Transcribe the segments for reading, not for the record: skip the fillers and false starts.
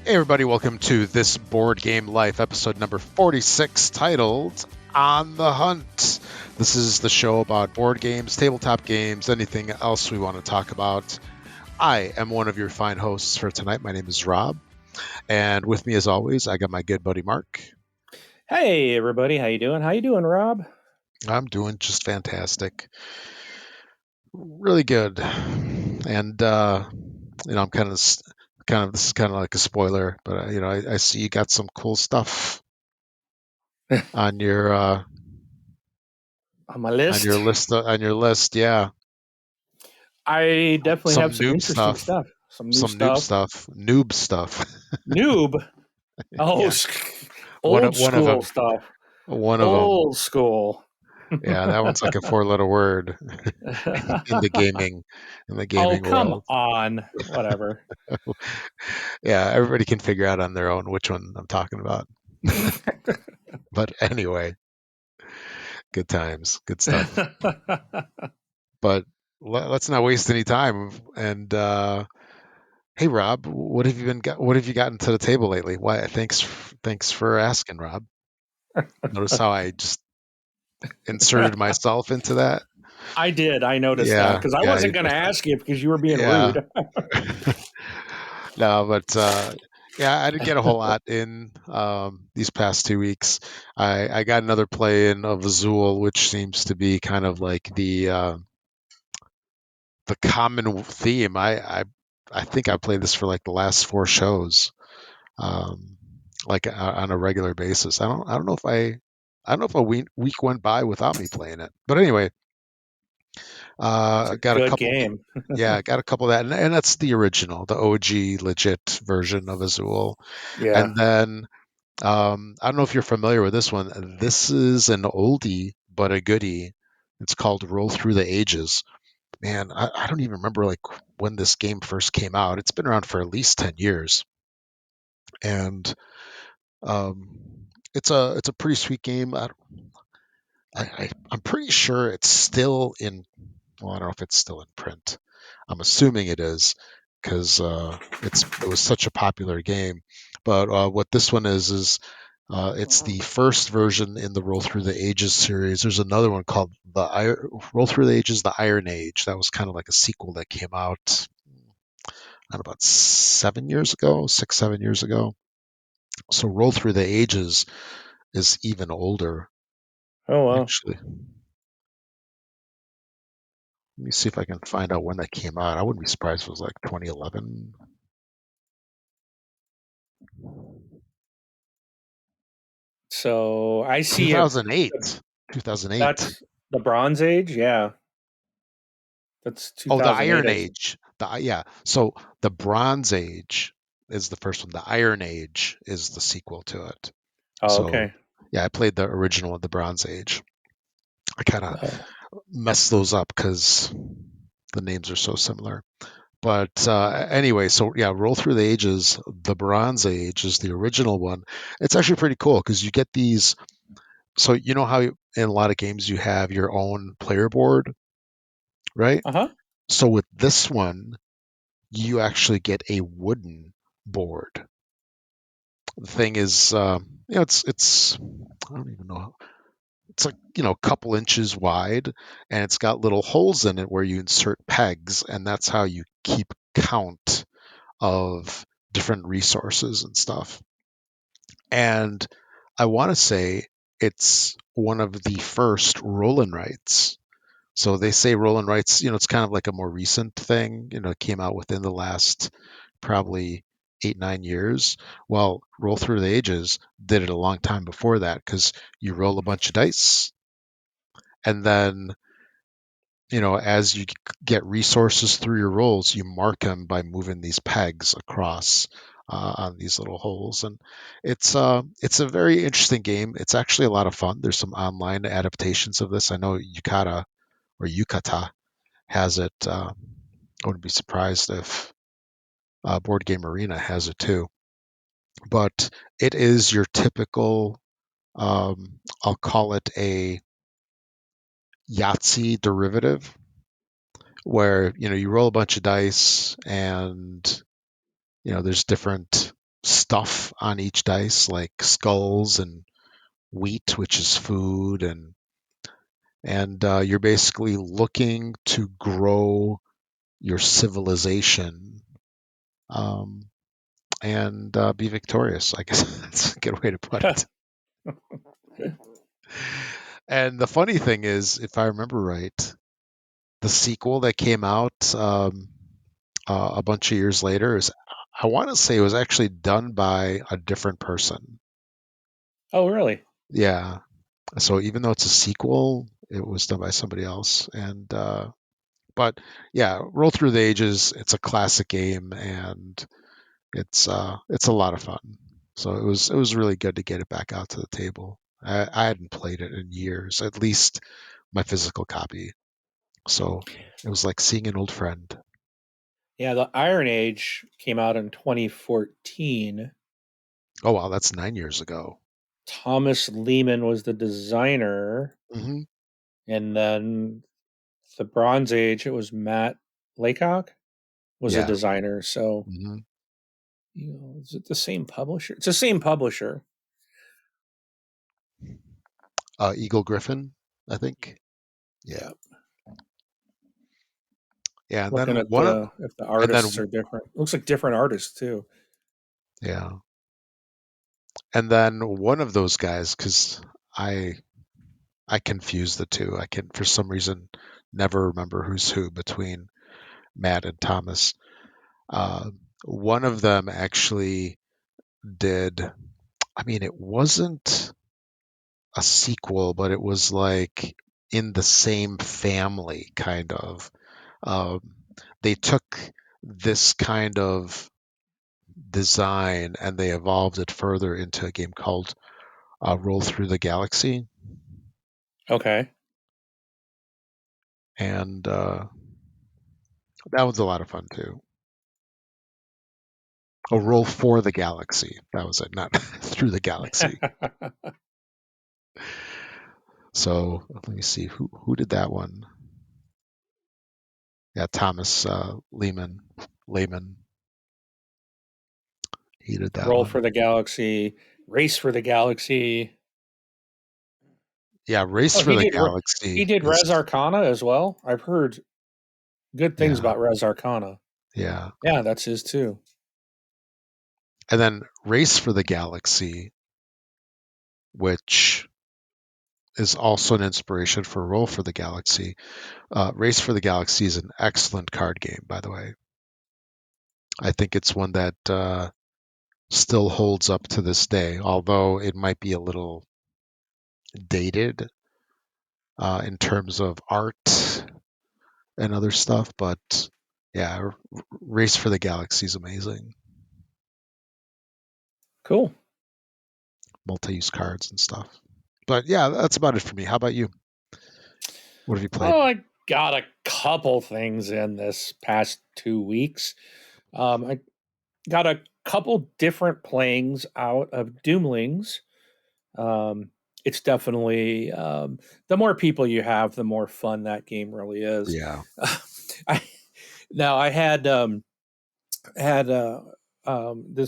Hey everybody, welcome to This Board Game Life, episode number 46, titled On the Hunt. This is the show about board games, tabletop games, anything else we want to talk about. I am one of your fine hosts for tonight. My name is Rob, and with me as always, I got my good buddy Mark. Hey everybody, how you doing? How you doing, Rob? I'm doing just fantastic. Really good. And I'm kind of this is kind of like a spoiler, but I see you got some cool stuff on your On my list, on your list. Yeah, I definitely some have some noob interesting stuff, stuff. Some new stuff. noob stuff. Noob. Oh, Yeah, old one of school them, stuff. one of them. Old school. Yeah, that one's like a four-letter word in the gaming Oh, come world. on. Whatever. Yeah, everybody can figure out on their own which one I'm talking about. But anyway, good times, good stuff. But let's not waste any time. And hey, Rob, what have you gotten to the table lately? Why? Thanks for asking, Rob. Notice how I just inserted myself into that? I did. I noticed that Yeah, because I yeah, wasn't going to ask you because you were being yeah. rude. No, but yeah, I didn't get a whole lot in these past 2 weeks. I got another play in of Azul, which seems to be kind of like the common theme. I think I played this for like the last four shows, um, like on a regular basis. I don't know if a week went by without me playing it. But anyway, It's a got a good couple. game. Yeah, got a couple of that, and that's the original, the OG legit version of Azul. Yeah. And then I don't know if you're familiar with this one. This is an oldie but a goodie. It's called Roll Through the Ages. Man, I don't even remember like when this game first came out. It's been around for at least 10 years, and it's a pretty sweet game. I'm pretty sure it's still in. Well, I don't know if it's still in print. I'm assuming it is because it was such a popular game. But what this one is it's the first version in the Roll Through the Ages series. There's another one called Roll Through the Ages: The Iron Age. That was kind of like a sequel that came out about 7 years ago, 6, 7 years ago. So Roll Through the Ages is even older, Oh, well. actually. Let me see if I can find out when that came out. I wouldn't be surprised if it was like 2011. So I see it. 2008. 2008. That's the Bronze Age. Yeah. That's Oh, the 2008. Iron Age. Yeah. So the Bronze Age is the first one. The Iron Age is the sequel to it. Oh, So okay. yeah, I played the original of the Bronze Age. I kind of Oh. messed those up because the names are so similar. But anyway, so yeah, Roll Through the Ages. The Bronze Age is the original one. It's actually pretty cool because you get these. So you know how in a lot of games you have your own player board, right? Uh-huh. So with this one, you actually get a wooden board. The thing is, it's I don't even know. It's like a couple inches wide, and it's got little holes in it where you insert pegs, and that's how you keep count of different resources and stuff. And I want to say it's one of the first roll and writes. So they say roll and writes, it's kind of like a more recent thing. It came out within the last probably 8, 9 years. Well, Roll Through the Ages did it a long time before that because you roll a bunch of dice, and then as you get resources through your rolls, you mark them by moving these pegs across on these little holes, and it's a very interesting game. It's actually a lot of fun. There's some online adaptations of this. I know Yukata has it. I wouldn't be surprised if Board Game Arena has it too. But it is your typical, I'll call it a Yahtzee derivative, where you roll a bunch of dice and there's different stuff on each dice, like skulls and wheat, which is food, and you're basically looking to grow your civilization, um, and be victorious. I guess that's a good way to put it. And the funny thing is, if I remember right, the sequel that came out a bunch of years later is, I want to say, it was actually done by a different person. Oh, really? Yeah. So even though it's a sequel, it was done by somebody else. And but yeah, Roll Through the Ages. It's a classic game, and it's a lot of fun. So it was really good to get it back out to the table. I hadn't played it in years, at least my physical copy. So it was like seeing an old friend. Yeah, the Iron Age came out in 2014. Oh wow, that's 9 years ago. Thomas Lehman was the designer, Hmm. and then the Bronze Age, it was Matt Laycock was a Yeah. designer. So, Hmm. is it the same publisher? It's the same publisher. Eagle Griffin, I think. Yeah. Yeah. Yeah. And then Looking at one. the if the And artists then are different. Looks like different artists too. yeah. And then one of those guys, because I I confuse the two. I can, for some reason, never remember who's who between Matt and Thomas. Uh, One of them actually did. I mean, it wasn't a sequel, but it was like in the same family, kind of. Um, they took this kind of design and they evolved it further into a game called Roll Through the Galaxy, Okay. and that was a lot of fun too. Oh, Roll for the Galaxy. That was it, not Through the Galaxy. So let me see who did that one. Yeah, Thomas Lehman. He did that Roll one. for the Galaxy, Race for the Galaxy. Yeah, Race Oh, for he the did. He Galaxy did Res is, Arcana as well. I've heard good things yeah, about Res Arcana. yeah. Yeah, that's his too. And then Race for the Galaxy, which is also an inspiration for Roll for the Galaxy. Race for the Galaxy is an excellent card game, by the way. I think it's one that still holds up to this day, although it might be a little dated in terms of art and other stuff. But yeah, Race for the Galaxy is amazing. Cool. Multi-use cards and stuff. But yeah, that's about it for me. How about you? What have you played? Oh, I got a couple things in this past 2 weeks. I got a couple different playings out of Doomlings. Um, it's definitely the more people you have, the more fun that game really is. Yeah. I now I had this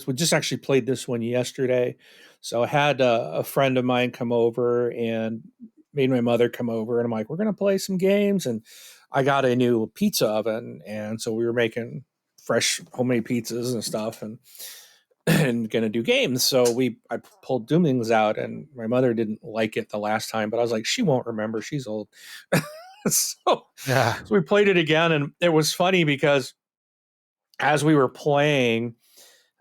we just actually played this one yesterday, so I had a friend of mine come over and made my mother come over, and I'm like, we're gonna play some games, and I got a new pizza oven, and so we were making fresh homemade pizzas and stuff, and and gonna do games. So I pulled Doomlings out, and my mother didn't like it the last time, but I was like, she won't remember, she's old. so Yeah. so we played it again, and it was funny because as we were playing,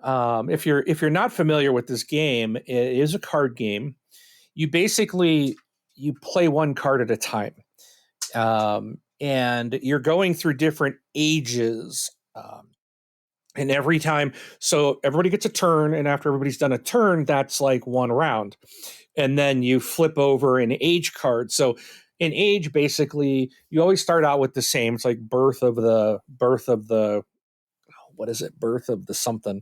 if you're not familiar with this game, it is a card game. You basically you play one card at a time, and you're going through different ages. And every time, so everybody gets a turn, and after everybody's done a turn, that's like one round, and then you flip over an age card. So in age, basically, you always start out with the same. It's like birth of the what is it? Birth of the something.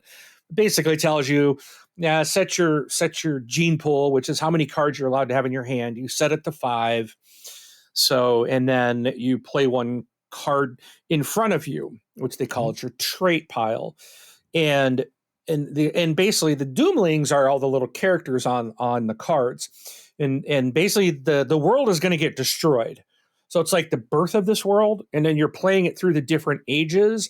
Basically tells you, yeah, set your gene pool, which is how many cards you're allowed to have in your hand. You set it to 5. So, and then you play one card in front of you, which they call Mhm. it your trait pile. And and basically the Doomlings are all the little characters on the cards, and basically the world is going to get destroyed. So it's like the birth of this world, and then you're playing it through the different ages,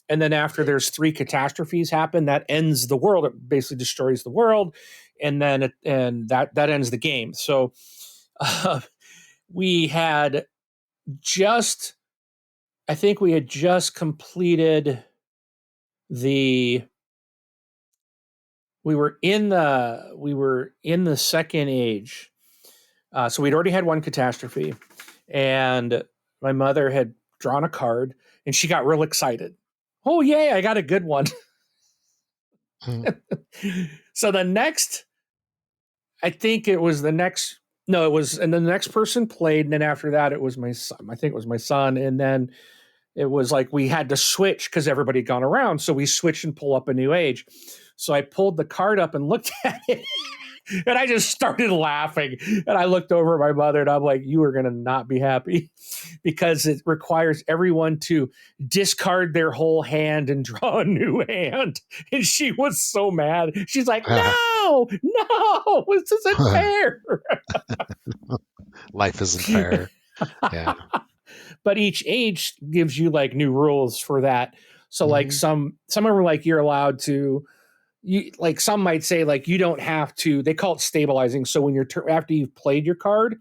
and then after there's 3 catastrophes happen, that ends the world. It basically destroys the world, and then that ends the game. So uh, we had just I think we had just completed the we were in the second age. So we'd already had one catastrophe, and my mother had drawn a card, and she got real excited. Oh yay! I got a good one. Hmm. So the next, I think it was the next. No, it was, and then the next person played, and then after that, it was my son. I think it was my son, and then it was like we had to switch because everybody had gone around. So we switched and pull up a new age. So I pulled the card up and looked at it. And I just started laughing. And I looked over at my mother and I'm like, you are going to not be happy because it requires everyone to discard their whole hand and draw a new hand. And she was so mad. She's like, no, this isn't fair. Life isn't fair. Yeah. But each age gives you like new rules for that. So like Hmm. some are like you're allowed to, you like some might say like you don't have to, they call it stabilizing. So when you're after you've played your card,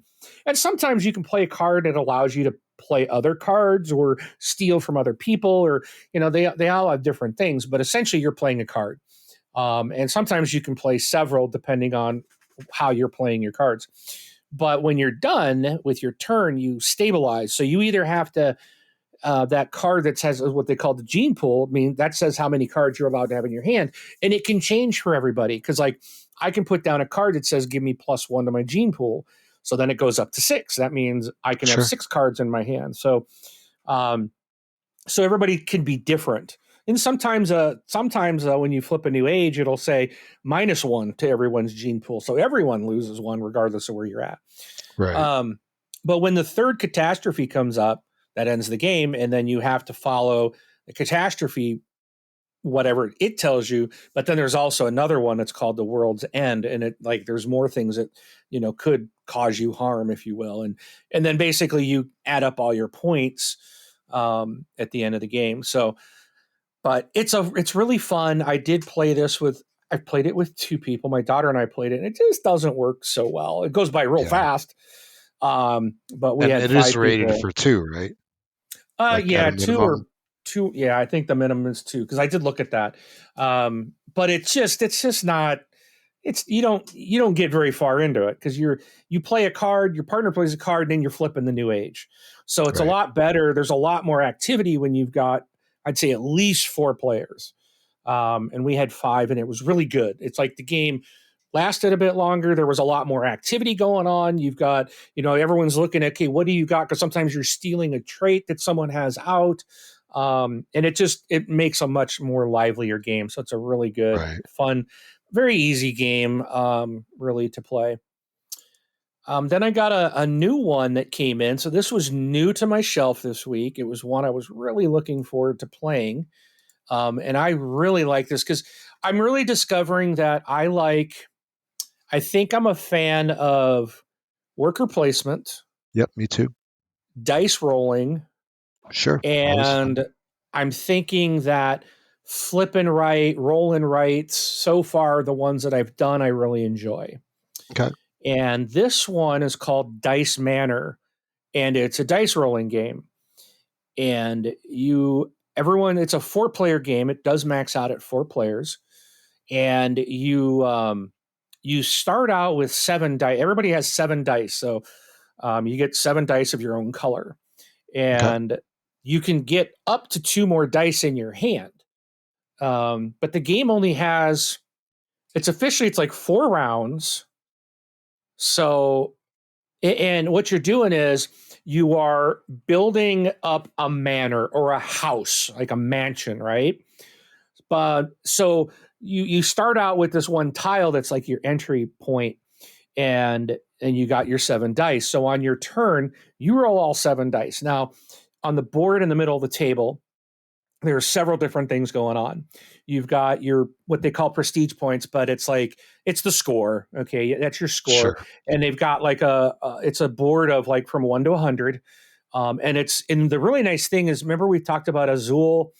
and sometimes you can play a card that allows you to play other cards or steal from other people, or they all have different things, but essentially you're playing a card. And sometimes you can play several depending on how you're playing your cards. But when you're done with your turn, you stabilize. So you either have to that card that says what they call the gene pool. I mean, that says how many cards you're allowed to have in your hand, and it can change for everybody. Because like I can put down a card that says give me +1 to my gene pool, so then it goes up to 6. That means I can have Sure. 6 cards in my hand. Um, so everybody can be different. And sometimes when you flip a new age, it'll say -1 to everyone's gene pool, so everyone loses 1 regardless of where you're at. Right. Um, but when the third catastrophe comes up, that ends the game, and then you have to follow the catastrophe, whatever it tells you. But then there's also another one that's called the world's end, and it like there's more things that could cause you harm, if you will, and then basically you add up all your points at the end of the game. So, but it's really fun. I played it with 2 people. My daughter and I played it, and it just doesn't work so well. It goes by real Yeah. fast. But we And had it is 5 rated people. for 2, right? Like at Yeah, a 2 or minimum. 2. Yeah, I think the minimum is 2 because I did look at that. But it's just not. It's you don't get very far into it because you play a card, your partner plays a card, and then you're flipping the new age. So it's a Right. lot better. There's a lot more activity when you've got, I'd say, at least 4 players. And we had 5, and it was really good. It's like the game lasted a bit longer. There was a lot more activity going on. You've got, everyone's looking at, okay, what do you got? Because sometimes you're stealing a trait that someone has out. And it makes a much more livelier game. So it's a really good, Right. fun, very easy game, really to play. Then I got a new one that came in. So this was new to my shelf this week. It was one I was really looking forward to playing. And I really like this because I'm really discovering that I think I'm a fan of worker placement, Yep. Me too. dice rolling, Sure. Always fun. and I'm thinking that flip and right, roll and rights, so far, the ones that I've done, I really enjoy. Okay. And this one is called Dice Manor, and it's a dice rolling game. And it's a 4-player game. It does max out at 4 players. And you start out with 7 dice. Everybody has 7 dice. So you get 7 dice of your own color, Okay. and you can get up to 2 more dice in your hand. But the game only has it's like 4 rounds. So, and what you're doing is you are building up a manor or a house, like a mansion, right? But so you start out with this one tile that's like your entry point, and you got your 7 dice. So on your turn, you roll all 7 dice. Now, on the board in the middle of the table, there are several different things going on. You've got your what they call prestige points, but it's like it's the score. Okay, that's your score, Sure. and they've got like it's a board of like from 1 to 100, and the really nice thing is, remember we talked about Azul.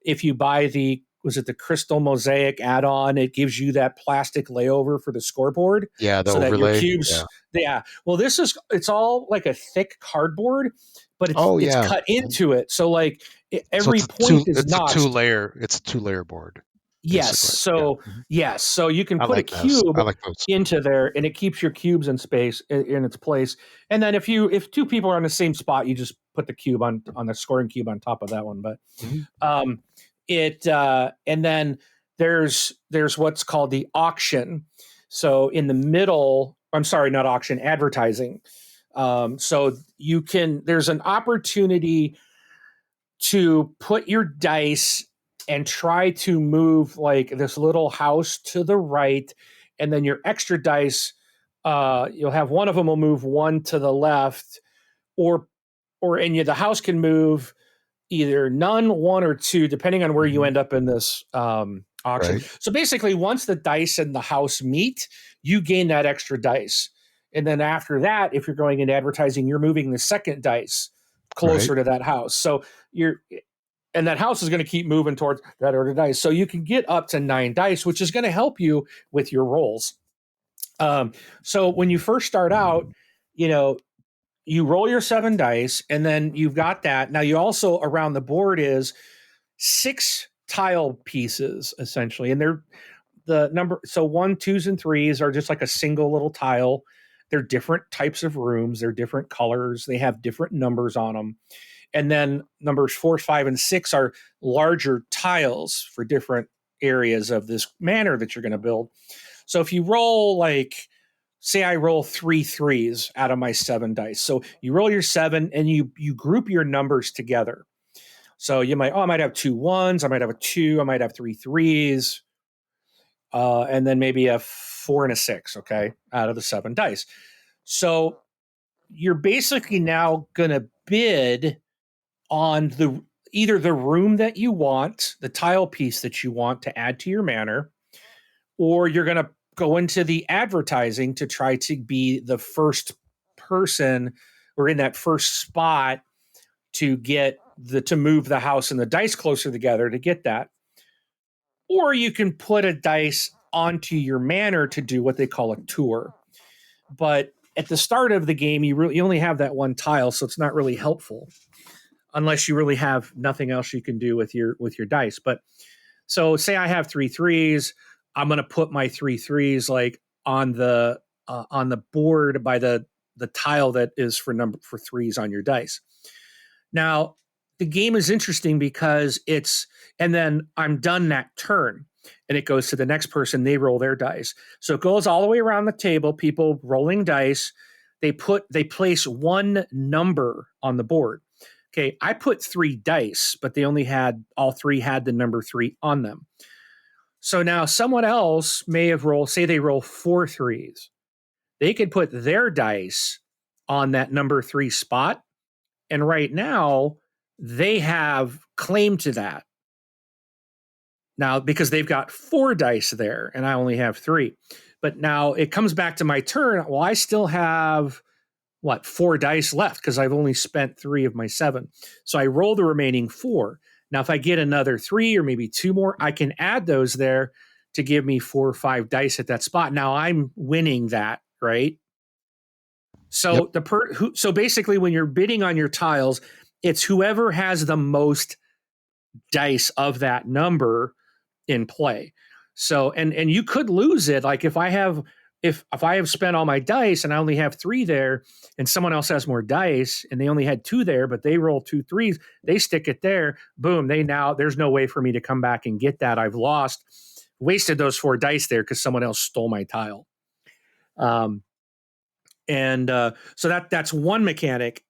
If you buy the was it the Crystal Mosaic add-on, it gives you that plastic layover for the scoreboard, Yeah, the so that your overlay. Yeah. cubes. Yeah, well, it's all like a thick cardboard, but Oh it's yeah. cut Mhm. into it. So like So every point is it's a two notched. layer it's a two-layer board, Yes. basically. Yeah. So Mhm. yes. So you can I put a like those. cube I like those. into there, and it keeps your cubes in space in its place. And then if two people are on the same spot, you just put the cube on the scoring cube on top of that one. But Mhm. um, it and then there's what's called the auction. So in the middle, I'm sorry, not auction, advertising. So you can there's an opportunity to put your dice and try to move like this little house to the right, and then your extra dice, you'll have one of them will move one to the left, or the house can move either none, one, or two, depending on where you Mhm. end up in this auction. Right. So basically, once the dice and the house meet, you gain that extra dice. And then after that, if you're going into advertising, you're moving the second dice Right. closer to that house. So you're, and that house is going to keep moving towards that order dice. So you can get up to 9 dice, which is going to help you with your rolls. So when you first start out, you know, you roll your 7 dice, and then you've got that. Now you also around the board is 6 tile pieces essentially, and they're the number. So one, twos, and threes are just like a single little tile. They're different types of rooms. They're different colors. They have different numbers on them. And then numbers 4, 5, and 6 are larger tiles for different areas of this manor that you're going to build. So if you roll like say I roll 3 3s out of my 7 dice. So you roll your 7 and you group your numbers together. So you might, I might have 2 1s, I might have a 2, I might have 3 3s, and then maybe a 4 and a 6, okay, out of the 7 dice. So you're basically now gonna bid on the either the room that you want, the tile piece that you want to add to your manor, or you're going to go into the advertising to try to be the first person or in that first spot to get to move the house and the dice closer together to get that. Or you can put a dice onto your manor to do what they call a tour. But at the start of the game, you only have that one tile, so it's not really helpful unless you really have nothing else you can do with your dice. But so say I have 3 3s, I'm going to put my 3 3s like on the board by the tile that is for threes on your dice. Now, the game is interesting because and then I'm done that turn, and it goes to the next person. They roll their dice. So it goes all the way around the table, people rolling dice. They place one number on the board. Okay, I put 3 dice, but all three had the number 3 on them. So now someone else may have rolled, say they roll 4 3s. They could put their dice on that number 3 spot. And right now, they have claim to that. Now, because they've got 4 dice there and I only have 3. But now it comes back to my turn. Well, I still have 4 dice left because I've only spent 3 of my 7. So I roll the remaining 4. Now, if I get another 3 or maybe 2 more, I can add those there to give me 4 or 5 dice at that spot. Now I'm winning that, right? Yep. So so basically, when you're bidding on your tiles, it's whoever has the most dice of that number in play. So and you could lose it. Like if I have spent all my dice and I only have 3 there, and someone else has more dice and they only had 2 there, but they roll 2 3s, they stick it there. Boom! There's no way for me to come back and get that. I've wasted those 4 dice there because someone else stole my tile. Um, and so that's one mechanic.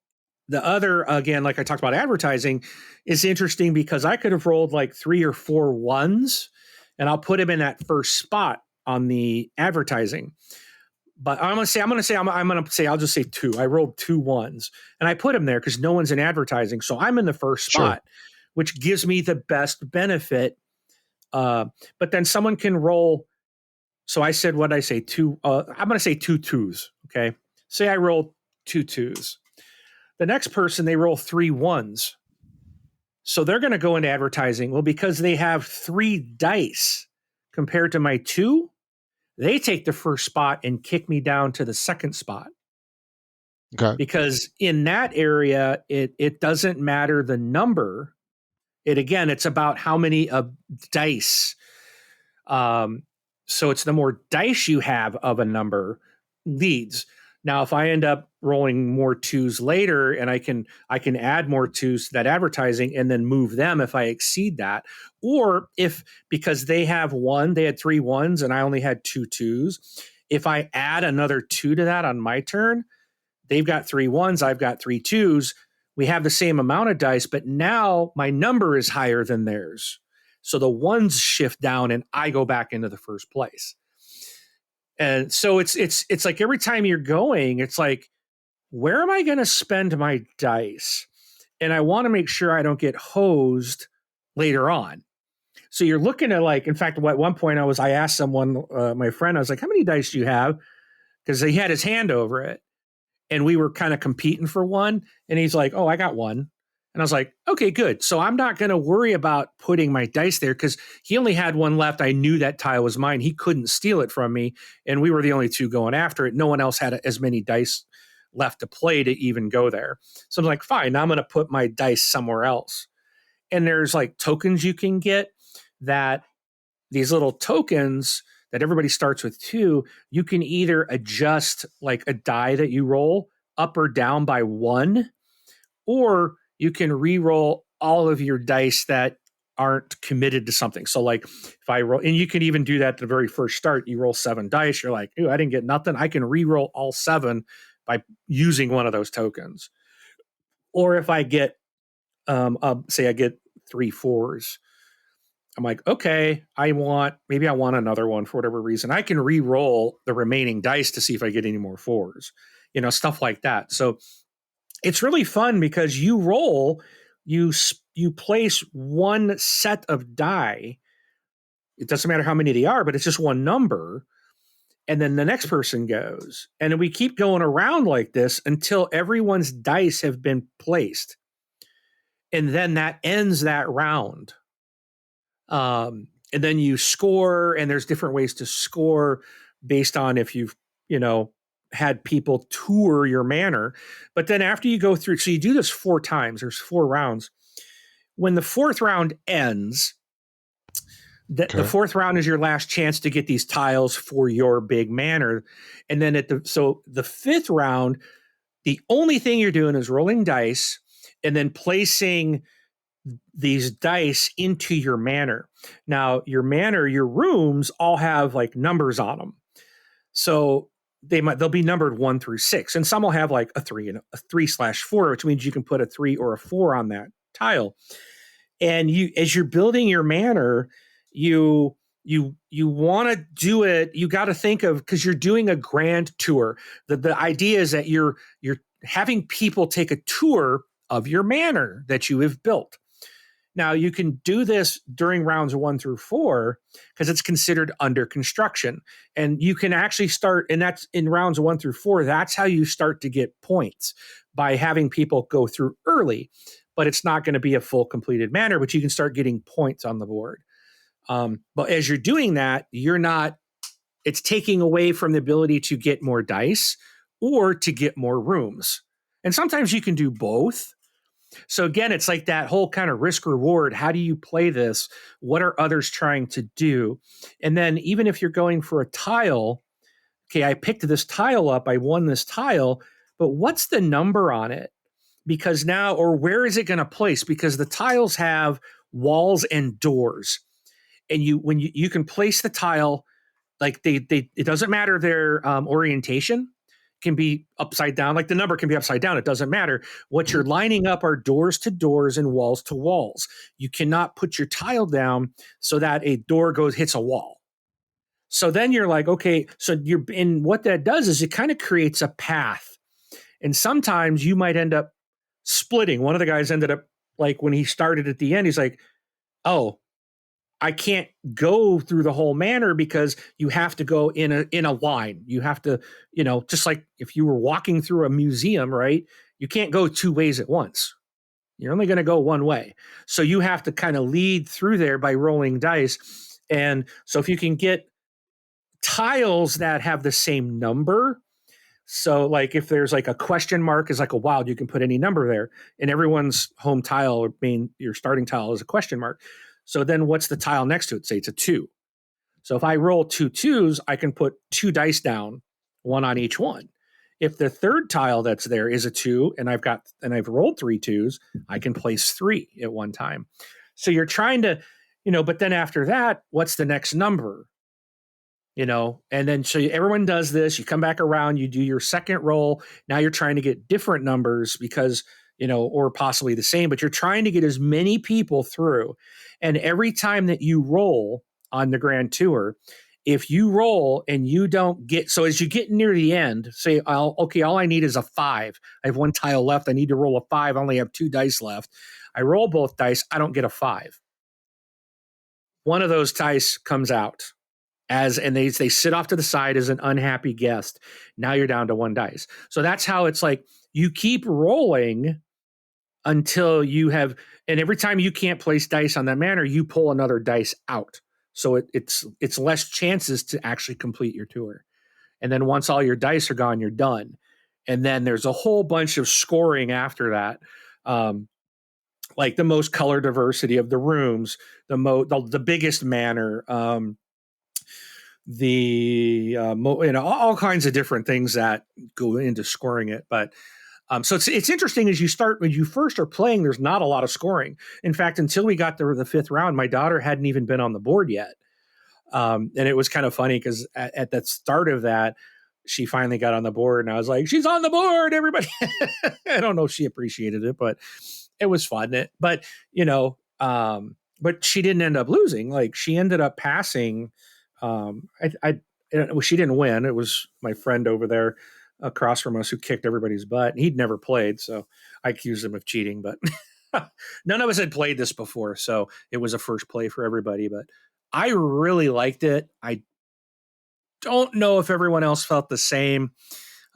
The other, again, like I talked about advertising, is interesting because I could have rolled like 3 or 4 1s, and I'll put him in that first spot on the advertising. But I'll just say 2. I rolled 2 1s, and I put him there because no one's in advertising, so I'm in the first Sure. spot. which gives me the best benefit. But then someone can roll. So I said, what did I say? I'm going to say two twos. Okay. Say I roll two twos. The next person, they roll three ones. So they're going to go into advertising. Well, because they have three dice compared to my two, they take the first spot and kick me down to the second spot. Okay. Because in that area, it doesn't matter the number. It's about how many dice. So it's the more dice you have of a number leads. Now, if I end up rolling more twos later, and I can add more twos to that advertising and then move them if I exceed that, or if because they had three ones and I only had two twos, if I add another two to that on my turn, they've got three ones, I've got three twos. We have the same amount of dice, but now my number is higher than theirs. So the ones shift down and I go back into the first place. And so it's like every time you're going, it's like, where am I going to spend my dice? And I want to make sure I don't get hosed later on. So you're looking at in fact, at one point I asked someone, my friend, I was like, how many dice do you have? Because he had his hand over it. And we were kind of competing for one. And he's like, oh, I got one. And I was like, okay, good. So I'm not going to worry about putting my dice there because he only had one left. I knew that tile was mine. He couldn't steal it from me. And we were the only two going after it. No one else had as many dice left to play to even go there. So I'm like, fine, now I'm going to put my dice somewhere else. And there's tokens you can get that these little tokens that everybody starts with two, you can either adjust a die that you roll up or down by one, or you can re-roll all of your dice that aren't committed to something. So if I roll, and you can even do that at the very first start, you roll 7 dice, you're like, ooh, I didn't get nothing. I can re-roll all 7 by using one of those tokens. Or if I get, say I get 3 4s, I'm like, okay, maybe I want another one for whatever reason. I can re-roll the remaining dice to see if I get any more 4s, stuff like that. So it's really fun because you roll, you place one set of die. It doesn't matter how many they are, but it's just one number. And then the next person goes. And then we keep going around like this until everyone's dice have been placed. And then that ends that round. And then you score, and there's different ways to score based on if you've, had people tour your manor. But then after you go through, so you do this 4 times, there's 4 rounds. When the 4th round ends, the 4th round is your last chance to get these tiles for your big manor. And then so the 5th round, the only thing you're doing is rolling dice and then placing these dice into your manor. Now, your manor, your rooms all have numbers on them. So they'll be numbered 1 through 6, and some will have a 3 and a 3/4, which means you can put a 3 or a 4 on that tile. And as you're building your manor, you want to do it. You got to think of, because you're doing a grand tour. The idea is that you're having people take a tour of your manor that you have built. Now, you can do this during rounds 1 through 4 because it's considered under construction. And you can actually start, and that's in rounds 1 through 4, that's how you start to get points, by having people go through early. But it's not going to be a full completed manor, but you can start getting points on the board. But as you're doing that, it's taking away from the ability to get more dice or to get more rooms. And sometimes you can do both. So again, it's like that whole kind of risk reward. How do you play this? What are others trying to do? And then even if you're going for a tile, okay, I picked this tile up, I won this tile, but what's the number on it? Because now, or where is it going to place? Because the tiles have walls and doors. And when you can place the tile, it doesn't matter their orientation, can be upside down. The number can be upside down. It doesn't matter. What you're lining up are doors to doors and walls to walls. You cannot put your tile down so that a door hits a wall. So then you're like, okay, and what that does is it kind of creates a path. And sometimes you might end up splitting. One of the guys ended up like when he started at the end, he's like, oh, I can't go through the whole manor because you have to go in a line. You have to, just like if you were walking through a museum, right? You can't go two ways at once. You're only going to go one way. So you have to kind of lead through there by rolling dice. And so if you can get tiles that have the same number, so like if there's like a question mark is like a wild, you can put any number there, and everyone's home tile or your starting tile is a question mark. So then what's the tile next to it? Say it's a 2. So if I roll two twos, I can put 2 dice down, one on each one. If the third tile that's there is a 2 and I've rolled 3 twos, I can place 3 at one time. So you're trying to, but then after that, what's the next number? And then so everyone does this, you come back around, you do your second roll. Now you're trying to get different numbers because, or possibly the same, but you're trying to get as many people through. And every time that you roll on the grand tour, if you roll and you don't get, so as you get near the end, say, all I need is a 5. I have 1 tile left. I need to roll a 5. I only have 2 dice left. I roll both dice. I don't get a 5. One of those dice comes out and they sit off to the side as an unhappy guest. Now you're down to 1 dice. So that's how it's like you keep rolling until you have, and every time you can't place dice on that manor, you pull another dice out. So it's less chances to actually complete your tour. And then once all your dice are gone, you're done. And then there's a whole bunch of scoring after that. Like the most color diversity of the rooms, the biggest manor, all kinds of different things that go into scoring it. But so it's interesting as when you first are playing, there's not a lot of scoring. In fact, until we got to the 5th round, my daughter hadn't even been on the board yet. And it was kind of funny because at the start of that, she finally got on the board and I was like, she's on the board, everybody. I don't know if she appreciated it, but it was fun. But she didn't end up losing. Like she ended up passing. She didn't win. It was my friend over there across from us who kicked everybody's butt. He'd never played, so I accused him of cheating. But none of us had played this before, so it was a first play for everybody. But I really liked it. I don't know if everyone else felt the same.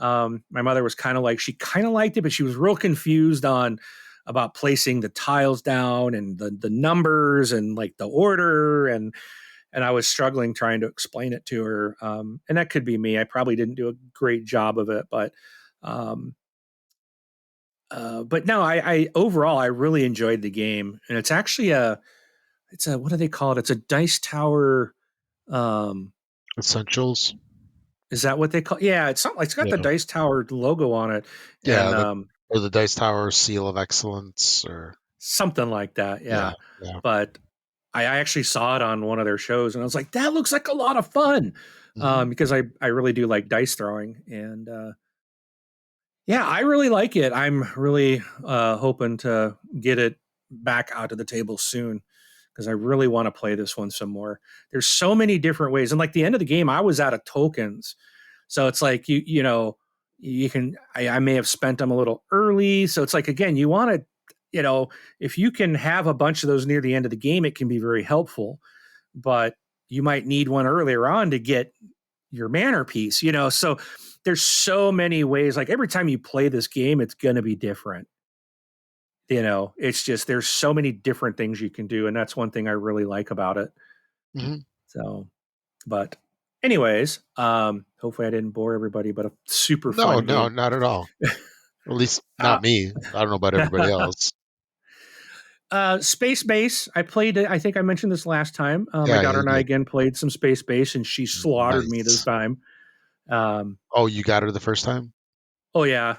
My mother was she kind of liked it, but she was real confused about placing the tiles down and the numbers and like the order and I was struggling trying to explain it to her. And that could be me. I probably didn't do a great job of it, but no, I overall I really enjoyed the game, and it's actually what do they call it? It's a dice tower. Essentials. Is that what they call? Yeah, it's something. It's got the Yeah. dice tower logo on it, and Yeah. Or the Dice Tower Seal of Excellence, or something like that. yeah, Yeah, yeah. but I actually saw it on one of their shows, and I was like, that looks like a lot of fun, Hmm. because I really do like dice throwing, and yeah, I really like it. I'm really hoping to get it back out to the table soon because I really want to play this one some more. There's so many different ways, and like the end of the game, I was out of tokens, so it's like you can I may have spent them a little early, so it's like again, you want to if you can have a bunch of those near the end of the game, it can be very helpful, but you might need one earlier on to get your manor piece, so there's so many ways. Like every time you play this game, it's going to be different. It's just there's so many different things you can do, and that's one thing I really like about it. Hmm. So, but anyways, hopefully I didn't bore everybody, but a super No, fun no, game. not at all. At least uh, not me. I don't know about everybody else. Space Base. I played it. I think I mentioned this last time. My Yeah, daughter you and I did. again played some Space Base, and she slaughtered me this Nice. time. Um, Oh, you got her the first time? oh yeah,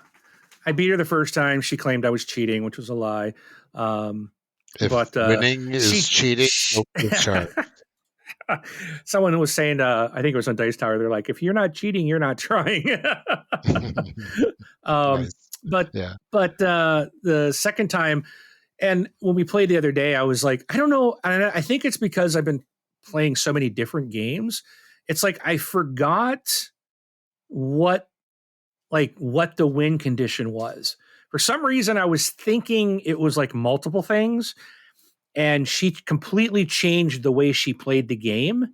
I beat her the first time. She claimed I was cheating, which was a lie. Um, If but winning is cheating, she no quiz charge. someone was saying, I think it was on Dice Tower. They're like, if you're not cheating, you're not trying. um, Nice. but Yeah. the second time, and when we played the other day, I was like, I don't know. I think it's because I've been playing so many different games. It's like I forgot what what the win condition was For some reason, I was thinking it was like multiple things, and she completely changed the way she played the game.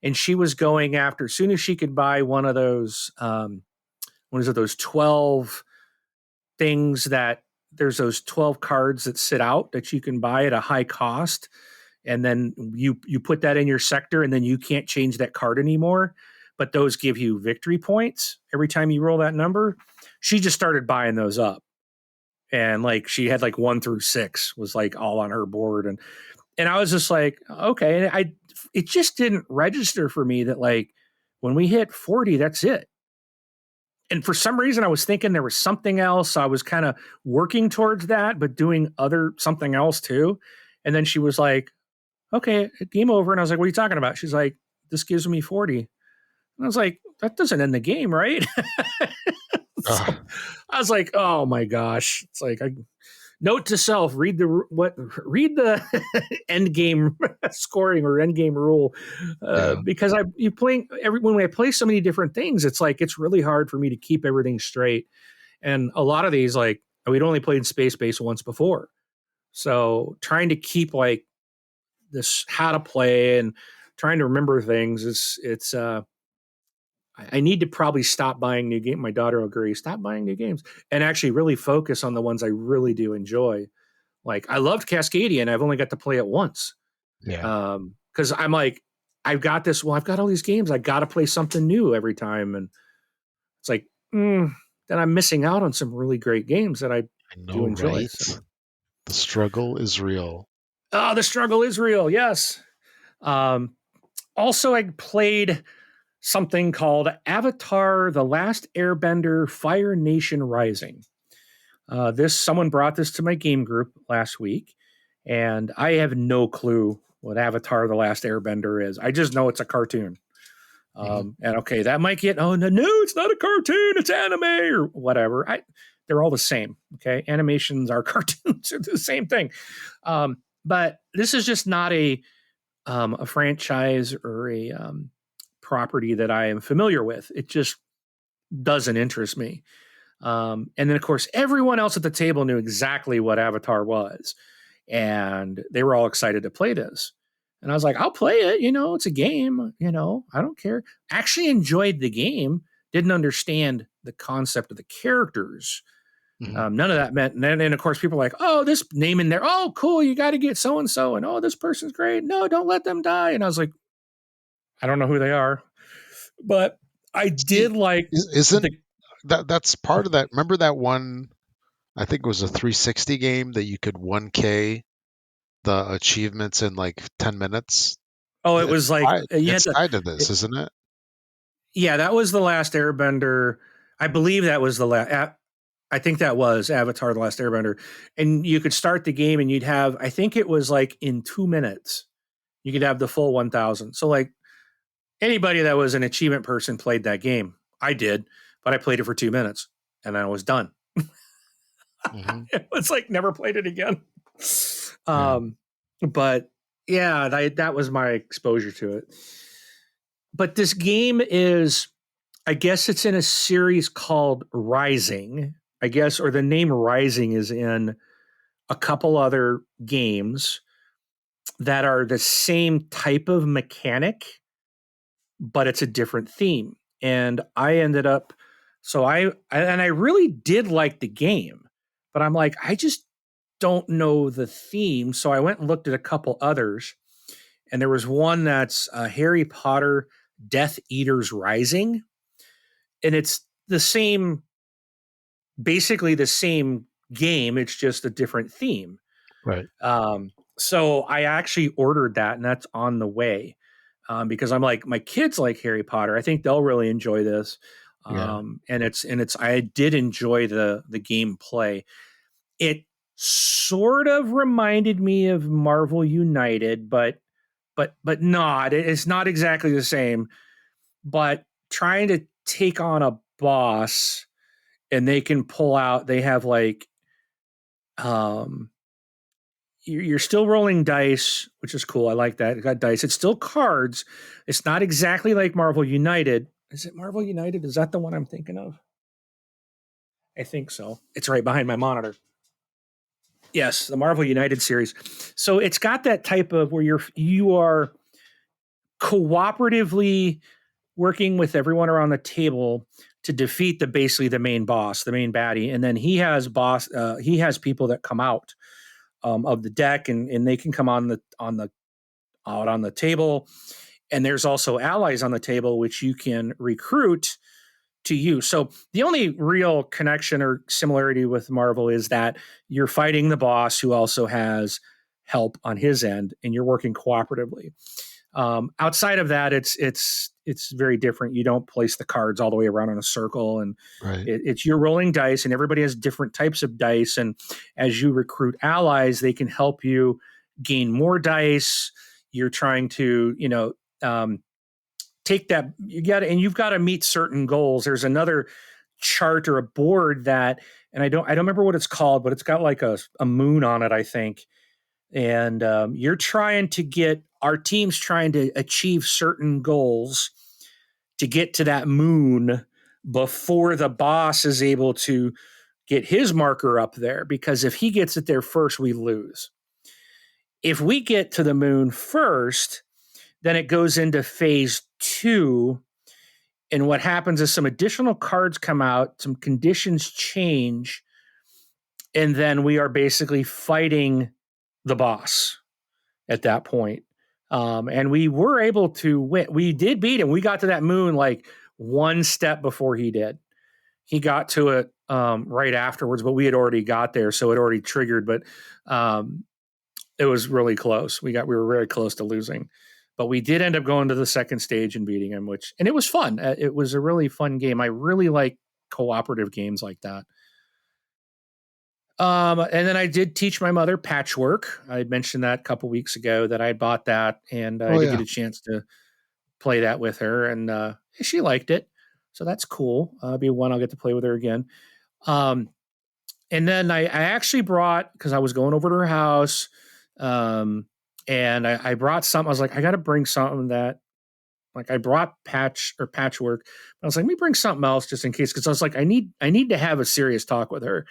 And she was going after, as soon as she could buy one of those, what is it, those 12 things that there's those 12 cards that sit out that you can buy at a high cost. And then you put that in your sector, and then you can't change that card anymore. But those give you victory points every time you roll that number. She just started buying those up. And like she had like 1 through 6 was like all on her board. And I was just like, okay. And it just didn't register for me that like when we hit 40, that's it. And for some reason, I was thinking there was something else. I was kind of working towards that, but doing something else too. And then she was like, okay, game over. And I was like, what are you talking about? She's like, this gives me 40. And I was like, that doesn't end the game, right? So Uh, I was like, oh my gosh. It's like, note to self: read the end game scoring or end game rule, yeah, because when I play so many different things, it's like it's really hard for me to keep everything straight. And a lot of these, like we'd only played Space Base once before, so trying to keep like this how to play and trying to remember things I need to probably stop buying new games. My daughter will agree. Stop buying new games and actually really focus on the ones I really do enjoy. Like I loved Cascadian. I've only got to play it once. yeah. Because I'm like, I've got this. Well, I've got all these games. I got to play something new every time, and it's like, then I'm missing out on some really great games that I I do know, enjoy. right? So, The struggle is real. the struggle is real. Yes. Um, Also, I played something called Avatar: The Last Airbender Fire Nation Rising. This someone brought this to my game group last week, and I have no clue what Avatar: The Last Airbender is. I just know it's a cartoon. Hmm. And okay, that might get no, it's not a cartoon, it's anime or whatever. They're all the same. Okay, animations are cartoons, are the same thing. But this is just not a franchise or a property that I am familiar with. It just doesn't interest me. And then, of course, everyone else at the table knew exactly what Avatar was, and they were all excited to play this. And I was like, I'll play it. It's a game. I don't care. Actually enjoyed the game. Didn't understand the concept of the characters. Hmm. None of that meant. And then, of course, people are like, oh, this name in there. Oh, cool. You got to get so and so. And oh, this person's great. No, don't let them die. And I was like, I don't know who they are, but I See, did like isn't the. that's part of that? Remember that one? I think it was a 360 game that you could 1K the achievements in like 10 minutes. Oh, it It's was like tied. you had It's to. tied to this, isn't it? Yeah, that was the last Airbender. I believe that was the last. I think that was Avatar: The Last Airbender, and you could start the game and you'd have. I think it was like in 2 minutes you could have the full 1,000. So like anybody that was an achievement person played that game. I did, but I played it for 2 minutes and then I was done. Hmm. It was like never played it again. Yeah. Um, but yeah, that was my exposure to it. But this game is, I guess it's in a series called Rising, I guess, or the name Rising is in a couple other games that are the same type of mechanic, but it's a different theme. And I ended up, so I really did like the game, but I'm like, I just don't know the theme. So I went and looked at a couple others, and there was one that's Harry Potter Death Eaters Rising. And it's the same, basically the same game. It's just a different theme. Right. So I actually ordered that, and that's on the way, because I'm like, my kids like Harry Potter. I think they'll really enjoy this. Yeah. And it's I did enjoy the gameplay. It sort of reminded me of Marvel United, but not. It's not exactly the same. But trying to take on a boss, and they can pull out. They have like um you're still rolling dice, which is cool. I like that. It got dice. It's still cards. It's not exactly like Marvel United. Is it Marvel United? Is that the one I'm thinking of? I think so. It's right behind my monitor. Yes, the Marvel United series. So it's got that type of where you are cooperatively working with everyone around the table to defeat basically the main boss, the main baddie, and then he has people that come out of the deck, and they can come out on the table, and there's also allies on the table which you can recruit to you. So the only real connection or similarity with Marvel is that you're fighting the boss who also has help on his end, and you're working cooperatively. Outside of that, it's very different. You don't place the cards all the way around in a circle, and Right. it's you're rolling dice, and everybody has different types of dice. And as you recruit allies, they can help you gain more dice. You're trying to, take that you've got to meet certain goals. There's another chart or a board that, and I don't remember what it's called, but it's got like a moon on it, I think. And you're trying to get our team's trying to achieve certain goals to get to that moon before the boss is able to get his marker up there, because if he gets it there first, we lose. If we get to the moon first, then it goes into phase 2. And what happens is some additional cards come out, some conditions change, and then we are basically fighting the boss at that point. And we were able to win. We did beat him. We got to that moon like one step before he did. He got to it right afterwards, but we had already got there, so it already triggered. But it was really close. We were very close to losing, but we did end up going to the second stage and beating him, and it was fun. It was a really fun game. I really like cooperative games like that. And then I did teach my mother Patchwork. I had mentioned that a couple weeks ago that I had bought that, and I Oh did yeah. get a chance to play that with her, and she liked it. So that's cool. Be one I'll get to play with her again. Um, and then I actually brought, because I was going over to her house, and I brought something. I was like, I got to bring something that, like, I brought Patchwork. I was like, let me bring something else just in case, because I was like, I need to have a serious talk with her,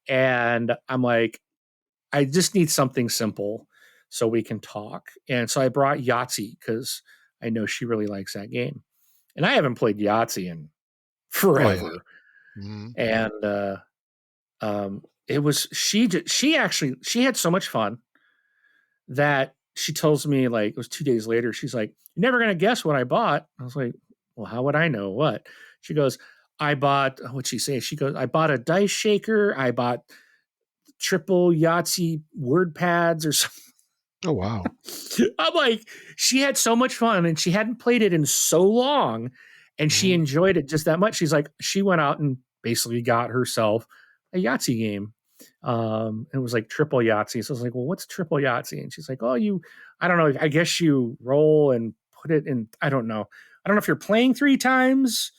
and I'm like, I just need something simple so we can talk. And so I brought Yahtzee because I know she really likes that game, and I haven't played Yahtzee in Oh yeah. forever. Hmm. And it was she had so much fun that she tells me, like, it was 2 days later. She's like, "You're never gonna guess what I bought." I was like, "Well, how would I know what?" She goes, "I bought," what'd she say? She goes, "I bought a dice shaker. I bought triple Yahtzee word pads or something." Oh wow. I'm like, she had so much fun, and she hadn't played it in so long, and she Hmm. enjoyed it just that much. She's like, she went out and basically got herself a Yahtzee game. It was like triple Yahtzee. So I was like, well, what's triple Yahtzee? And she's like, oh, I don't know. I guess you roll and put it in. I don't know. I don't know if you're playing 3 times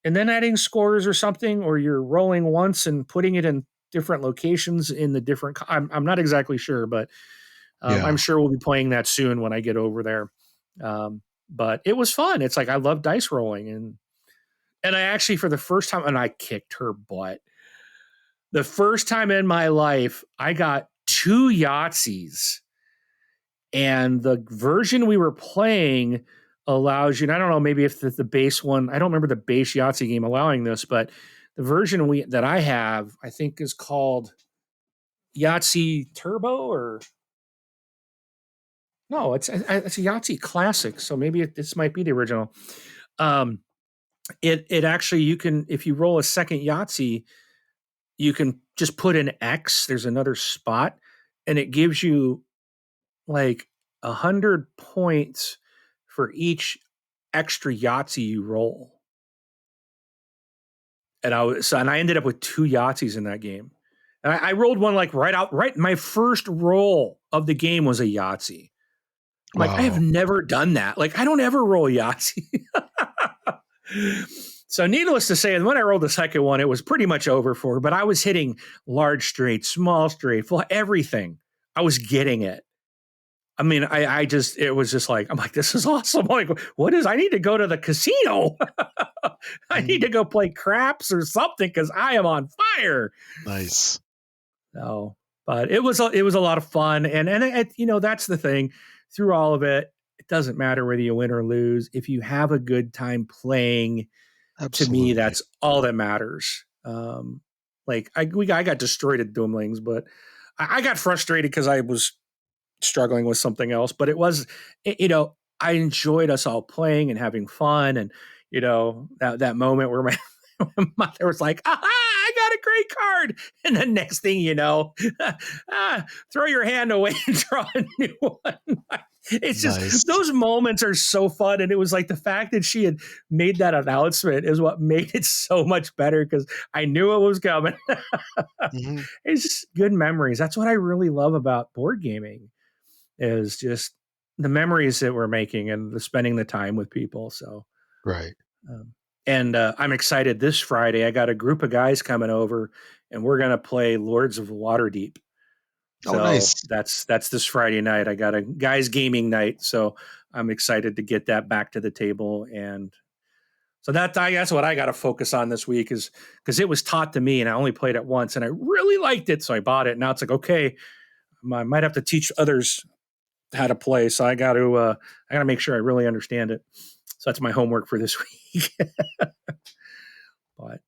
and then adding scores or something, or you're rolling once and putting it in different locations in the different. I'm not exactly sure, but Yeah. I'm sure we'll be playing that soon when I get over there. But it was fun. It's like, I love dice rolling, and I actually, for the first time, and I kicked her butt. The first time in my life, I got 2 Yahtzees, and the version we were playing allows you. And I don't know, maybe if the base one, I don't remember the base Yahtzee game allowing this, but the version that I have, I think, is called Yahtzee Turbo, or no, it's a Yahtzee Classic. So maybe this might be the original. Um, it actually, you can, if you roll a second Yahtzee, you can just put an X. There's another spot, and it gives you like 100 points for each extra Yahtzee you roll. And I ended up with 2 Yahtzees in that game. And I rolled one like right. My first roll of the game was a Yahtzee. I'm like, I have Wow. never done that. Like, I don't ever roll Yahtzee. So needless to say, when I rolled the second one, it was pretty much over for, but I was hitting large straight, small straight, everything. I was getting it. I mean, I just, it was just like, I'm like, this is awesome. I'm like, what is, I need to go to the casino. I need Mhm. to go play craps or something because I am on fire. Nice. So, but it was a lot of fun. And it, that's the thing through all of it. It doesn't matter whether you win or lose. If you have a good time playing, to me, Absolutely. that's all that matters. Like I got destroyed at Doomlings, but I got frustrated because I was struggling with something else. But it was, I enjoyed us all playing and having fun, and that moment where my, my mother was like, "Aha! I got a great card," and the next thing you know, throw your hand away and draw a new one. It's just Nice. those moments are so fun, and it was like the fact that she had made that announcement is what made it so much better because I knew it was coming. Mhm. It's just good memories. That's what I really love about board gaming is just the memories that we're making and the spending the time with people. So, Right. um, and I'm excited. This Friday, I got a group of guys coming over, and we're gonna play Lords of Waterdeep. Oh, So nice. that's this Friday night. I got a guys gaming night, so I'm excited to get that back to the table. And so that's what I got to focus on this week is because it was taught to me, and I only played it once, and I really liked it, so I bought it. Now it's like okay, I might have to teach others how to play. So I got to make sure I really understand it. So that's my homework for this week. But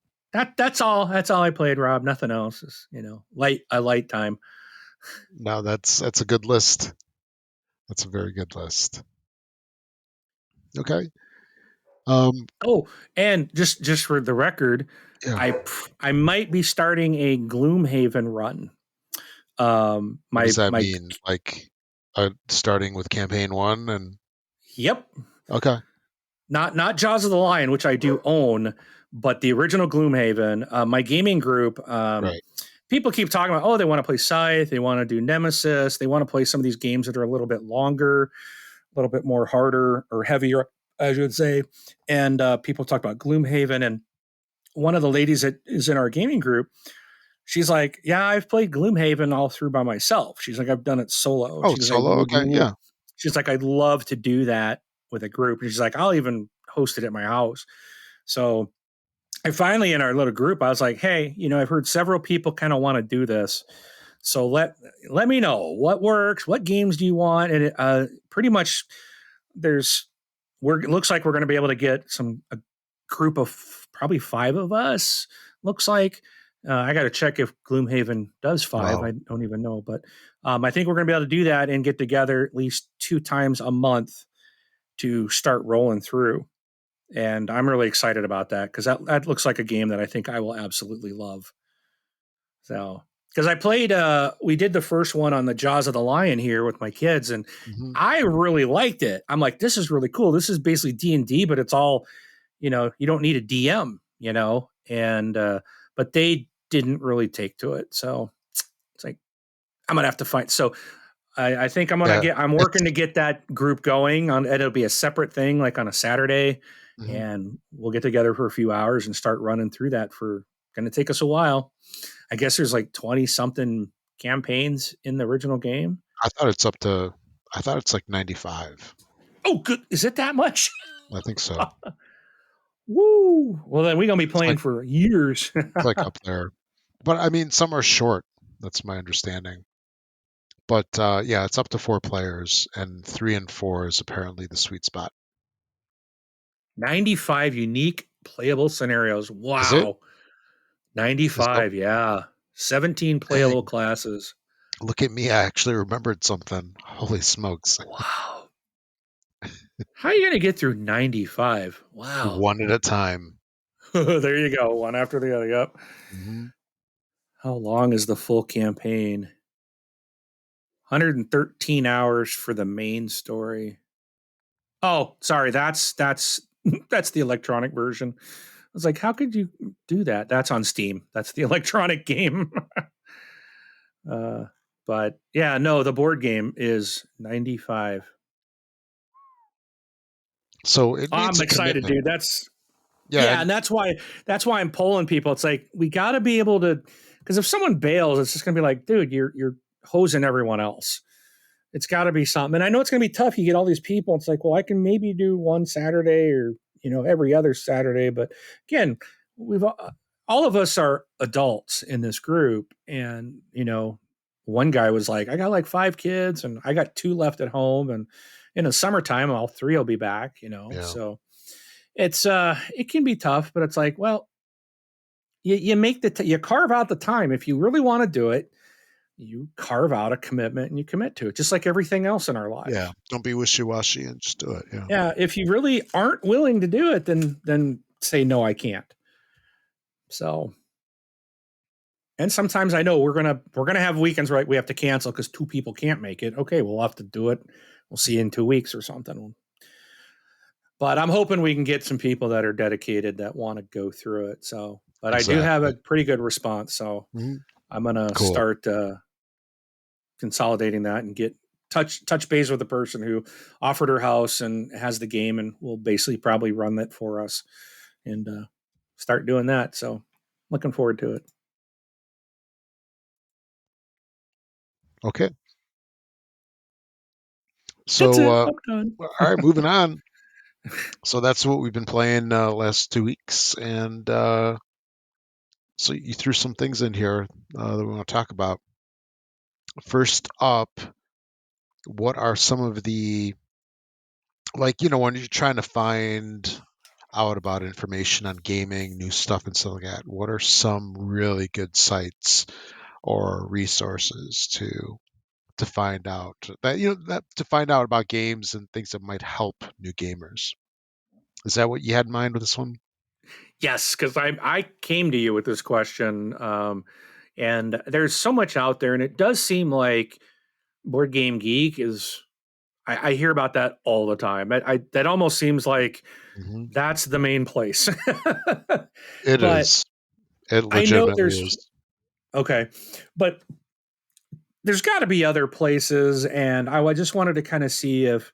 that's all. That's all I played, Rob. Nothing else. Is light time. No, that's a good list. That's a very good list. Okay. Um, Oh, and just for the record, yeah. I might be starting a Gloomhaven run. What does that My mean? Like, starting with campaign one and Yep, okay. not Jaws of the Lion, which I do own, but the original Gloomhaven. My gaming group. Right. People keep talking about, oh, they want to play Scythe, they want to do Nemesis, they want to play some of these games that are a little bit longer, a little bit more harder or heavier, I should say. And people talk about Gloomhaven. And one of the ladies that is in our gaming group, she's like, yeah, I've played Gloomhaven all through by myself. She's like, I've done it solo. Oh, She goes, solo. Okay. Yeah. she's like, I'd love to do that with a group. And she's like, I'll even host it at my house. So I finally, in our little group, I was like, hey, I've heard several people kind of want to do this. So let me know what works, what games do you want, and pretty much there's it looks like we're going to be able to get a group of probably five of us. Looks like I got to check if Gloomhaven does five. Wow. I don't even know, but I think we're going to be able to do that and get together at least 2 times a month to start rolling through. And I'm really excited about that because that looks like a game that I think I will absolutely love. So, because I played, we did the first one on the Jaws of the Lion here with my kids, and Hmm. I really liked it. I'm like, this is really cool. This is basically D&D, but it's all, you don't need a DM, and but they didn't really take to it. So it's like I'm gonna have to find. So I think Yeah. I'm It's working to get that group going on. It'll be a separate thing, like on a Saturday, mhm. and we'll get together for a few hours and start running through that. For going to take us a while. I guess there's like 20 something campaigns in the original game. I thought it's up to. I thought it's like 95. Oh, good. Is it that much? I think so. Woo. Well, then we're going to be It's playing like for years. it's like up there. But I mean, some are short. That's my understanding. But yeah, it's up to 4 players, and 3 and 4 is apparently the sweet spot. 95 unique playable scenarios. Is it? Wow. Is that, 95. Yeah. 17 playable dang! classes. Look at me! I actually remembered something. Holy smokes! Wow. How are you going to get through 95? Wow. One at a time. There you go. One after the other. Yep. Hmm. How long is the full campaign? 113 hours for the main story. Oh, sorry. That's that's the electronic version. I was like, how could you do that? That's on Steam. That's the electronic game. uh, but yeah, no, the board game is 95. So it needs I'm a excited, commitment. dude. That's Yeah, yeah, and and that's why I'm polling people. It's like we got to be able to because if someone bails, it's just gonna be like, dude, you're hosing everyone else. It's got to be something. And I know it's going to be tough. You get all these people. It's like, well, I can maybe do one Saturday or, every other Saturday. But again, we've all of us are adults in this group. And, one guy was like, I got like 5 kids and I got 2 left at home. And in the summertime, all 3 will be back, Yeah. So it can be tough, but it's like, well, you make you carve out the time. If you really want to do it, you carve out a commitment and you commit to it, just like everything else in our Yeah. life. Don't be wishy-washy and just do it. Yeah. Yeah, if you really aren't willing to do it, then say no, I can't. So, and sometimes I know we're gonna have weekends right we have to cancel because 2 people can't make it. Okay, we'll have to do it. We'll see you in 2 weeks or something. But I'm hoping we can get some people that are dedicated that want to go through it. So, but I do have Exactly. a pretty good response. So Mhm. I'm gonna Cool. start consolidating that and get touch base with the person who offered her house and has the game and will basically probably run that for us and start doing that. So looking forward to it. Okay. That's So, it. I'm done. all right, moving on. So that's what we've been playing last 2 weeks, and so you threw some things in here that we want to talk about. First up, what are some of the when you're trying to find out about information on gaming, new stuff, and stuff like that? What are some really good sites or resources to find out that to find out about games and things that might help new gamers? Is that what you had in mind with this one? Yes, because I came to you with this question, and there's so much out there, and it does seem like Board Game Geek is. I hear about that all the time. That almost seems like Hmm. that's the main place. It But is. It I know legitimately there's is. okay, but there's got to be other places, and I just wanted to kind of see if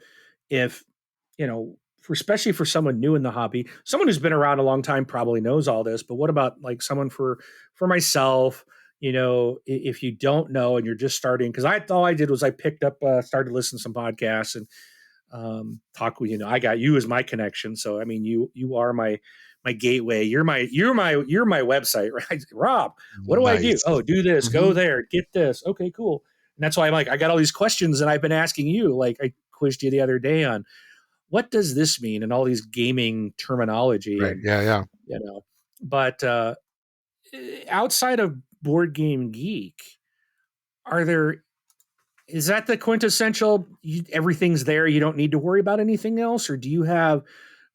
especially for someone new in the hobby, someone who's been around a long time probably knows all this. But what about like someone for myself? If you don't know and you're just starting, because all I did was I picked up, started listening to some podcasts and talk with I got you as my connection. So I mean, you are my gateway. You're my website, right? Rob, what do I do? Nice. Oh, do this, go Hmm. there, get this. Okay, cool. And that's why I'm like, I got all these questions and I've been asking you. Like I quizzed you the other day on what does this mean and all these gaming terminology Right. and Yeah. Yeah. you know, but outside of Board Game Geek, are there is that the quintessential everything's there, you don't need to worry about anything else, or do you have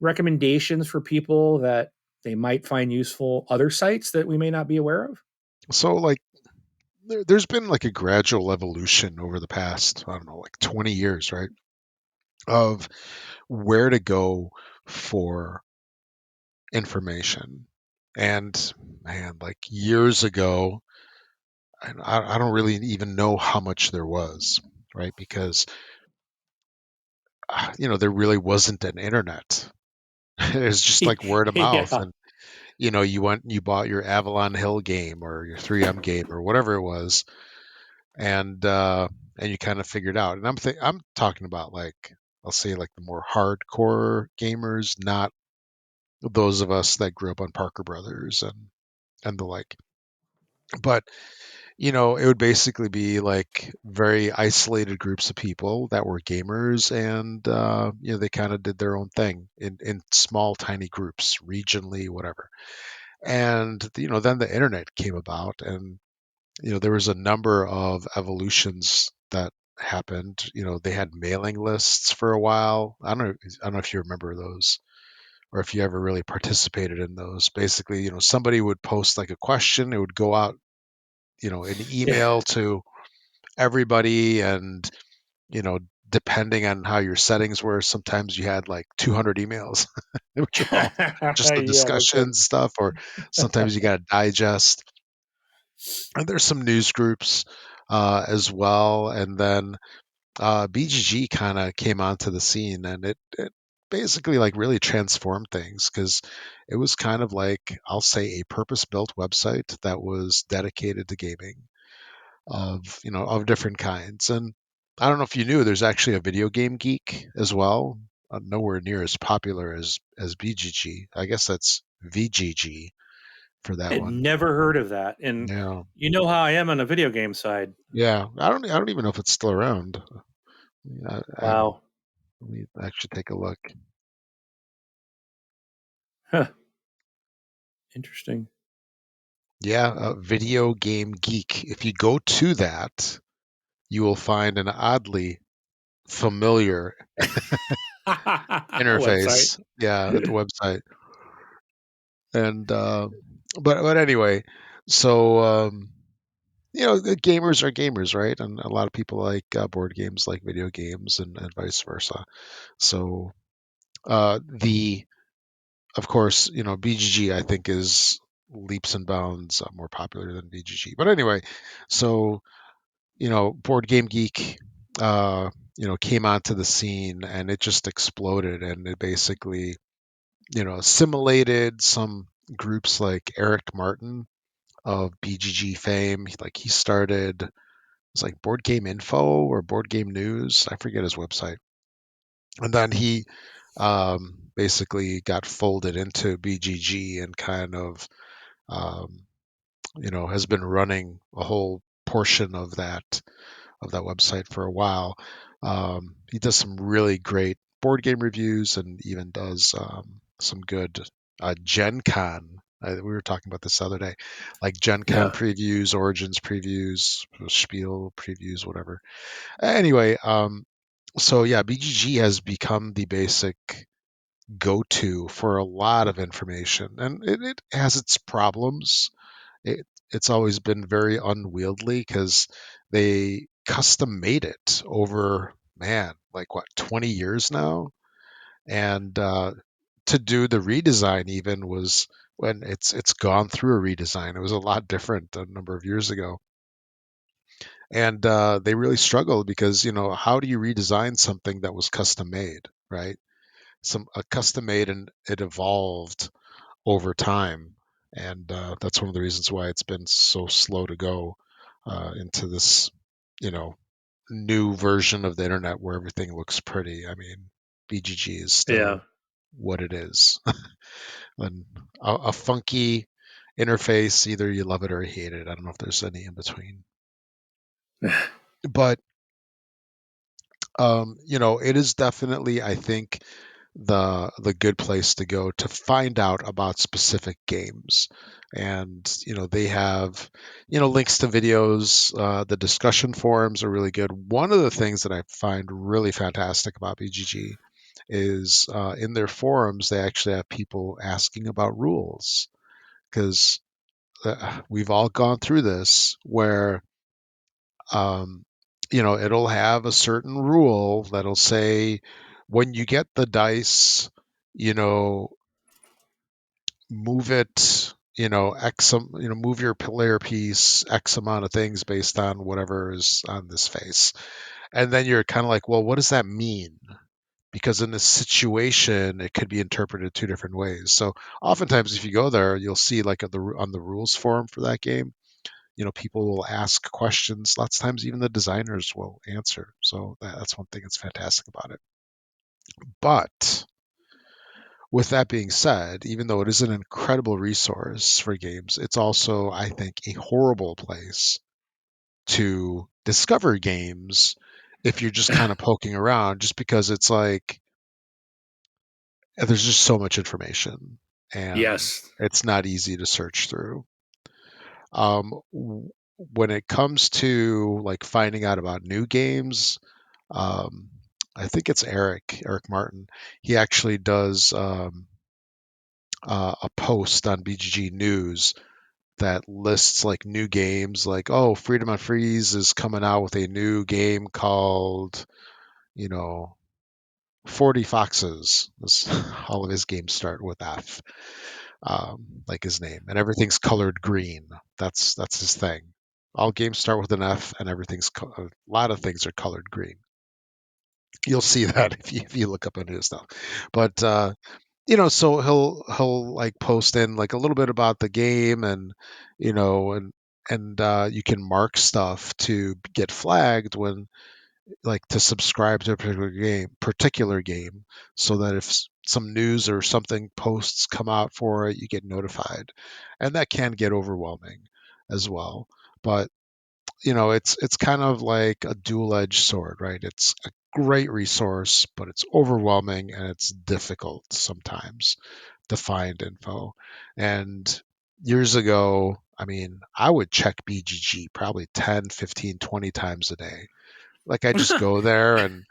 recommendations for people that they might find useful, other sites that we may not be aware of? So there's been like a gradual evolution over the past, I don't know, like 20 years, right? Of where to go for information. And man, like years ago, I don't really even know how much there was, right? Because, there really wasn't an internet. It was just like word of mouth. Yeah. And, you went and you bought your Avalon Hill game or your 3M game or whatever it was. And you kind of figured out. And I'm talking about like, I'll say like the more hardcore gamers, not those of us that grew up on Parker Brothers and the like. But it would basically be like very isolated groups of people that were gamers, and they kind of did their own thing in small, tiny groups, regionally, whatever. And then the internet came about, and there was a number of evolutions that happened. They had mailing lists for a while. I don't know if you remember those or if you ever really participated in those. Basically, somebody would post like a question, it would go out, an Yeah. email to everybody, and you know depending on how your settings were, sometimes you had like 200 emails which were all just the Yeah, no kidding. discussions stuff, or sometimes you got to digest. And there's some news groups as well. And then BGG kind of came onto the scene, and it basically like really transformed things, because it was kind of like, I'll say, a purpose built website that was dedicated to gaming of different kinds. And I don't know if you knew there's actually a video game geek as well. Nowhere near as popular as BGG. I guess that's VGG for I that had one. never heard of that. And Yeah, you know how I am on the video game side. yeah. I don't even know if it's still around. Wow. Let me actually take a look. Huh. Interesting. Yeah, Video Game Geek. If you go to that, you will find an oddly familiar Website. interface. Yeah, at the website. And but anyway, so the gamers are gamers, right? And a lot of people like board games, like video games, and vice versa. So the of course, BGG I think is leaps and bounds more popular than BGG. But anyway, so Board Game Geek, uh, came onto the scene and it just exploded, and it basically, assimilated some groups like Eric Martin of BGG fame. Like he started, it's like Board Game Info or Board Game News. I forget his website. And then he basically got folded into BGG and kind of, um, has been running a whole portion of that website for a while. He does some really great board game reviews and even does some good Gen Con. We were talking about this the other day, like Gen Con Yeah. previews, Origins previews, Spiel previews, whatever. Anyway, so yeah, BGG has become the basic go-to for a lot of information, and it has its problems. It's always been very unwieldy because they custom made it over, man, like what, 20 years now. And to do the redesign even was, when it's gone through a redesign, it was a lot different a number of years ago. And they really struggled because, how do you redesign something that was custom made, right? Some a custom made, and it evolved over time. And that's one of the reasons why it's been so slow to go into this, you know, new version of the internet where everything looks pretty. I mean, BGG is Yeah. still what it is, and a funky interface. Either you love it or you hate it. I don't know if there's any in between. But it is definitely, I think, the good place to go to find out about specific games. And they have links to videos. The discussion forums are really good. One of the things that I find really fantastic about BGG is in their forums they actually have people asking about rules, because we've all gone through this where um, it'll have a certain rule that'll say when you get the dice, you know, move it, move your player piece X amount of things based on whatever is on this face. And then you're kind of like, well, what does that mean? Because in this situation, it could be interpreted two different ways. So oftentimes, if you go there, you'll see like on the rules forum for that game, people will ask questions. Lots of times even the designers will answer. So that's one thing that's fantastic about it. But with that being said, even though it is an incredible resource for games, it's also, I think, a horrible place to discover games if you're just kind of poking around, just because it's like there's just so much information and Yes. it's not easy to search through. When it comes to like finding out about new games, um, I think it's Eric Martin. He actually does a post on BGG News that lists like new games, like, oh, Freedom on Freeze is coming out with a new game called, you know, 40 Foxes. All of his games start with F, like his name, and everything's colored green. That's his thing. All games start with an F, and a lot of things are colored green. You'll see that if you look up into his stuff. But so he'll like post in like a little bit about the game, and you know and you can mark stuff to get flagged when like to subscribe to a particular game, so that if some news or something posts come out for it, you get notified, and that can get overwhelming as well. But it's kind of like a dual-edged sword, right? It's a great resource, but it's overwhelming and it's difficult sometimes to find info. And years ago, I mean, I would check BGG probably 10, 15, 20 times a day. Like I just go there and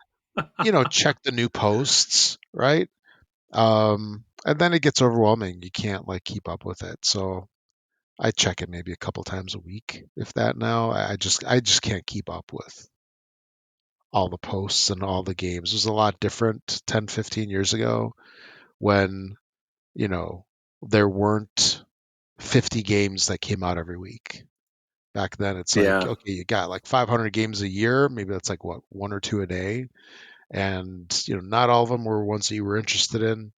check the new posts, right? And then it gets overwhelming. You can't like keep up with it. So I check it maybe a couple times a week, if that now. I just can't keep up with all the posts and all the games. It was a lot different 10, 15 years ago when, you know, there weren't 50 games that came out every week. Back then it's like, Yeah. okay, you got like 500 games a year, maybe that's like what, one or two a day, and not all of them were ones that you were interested in.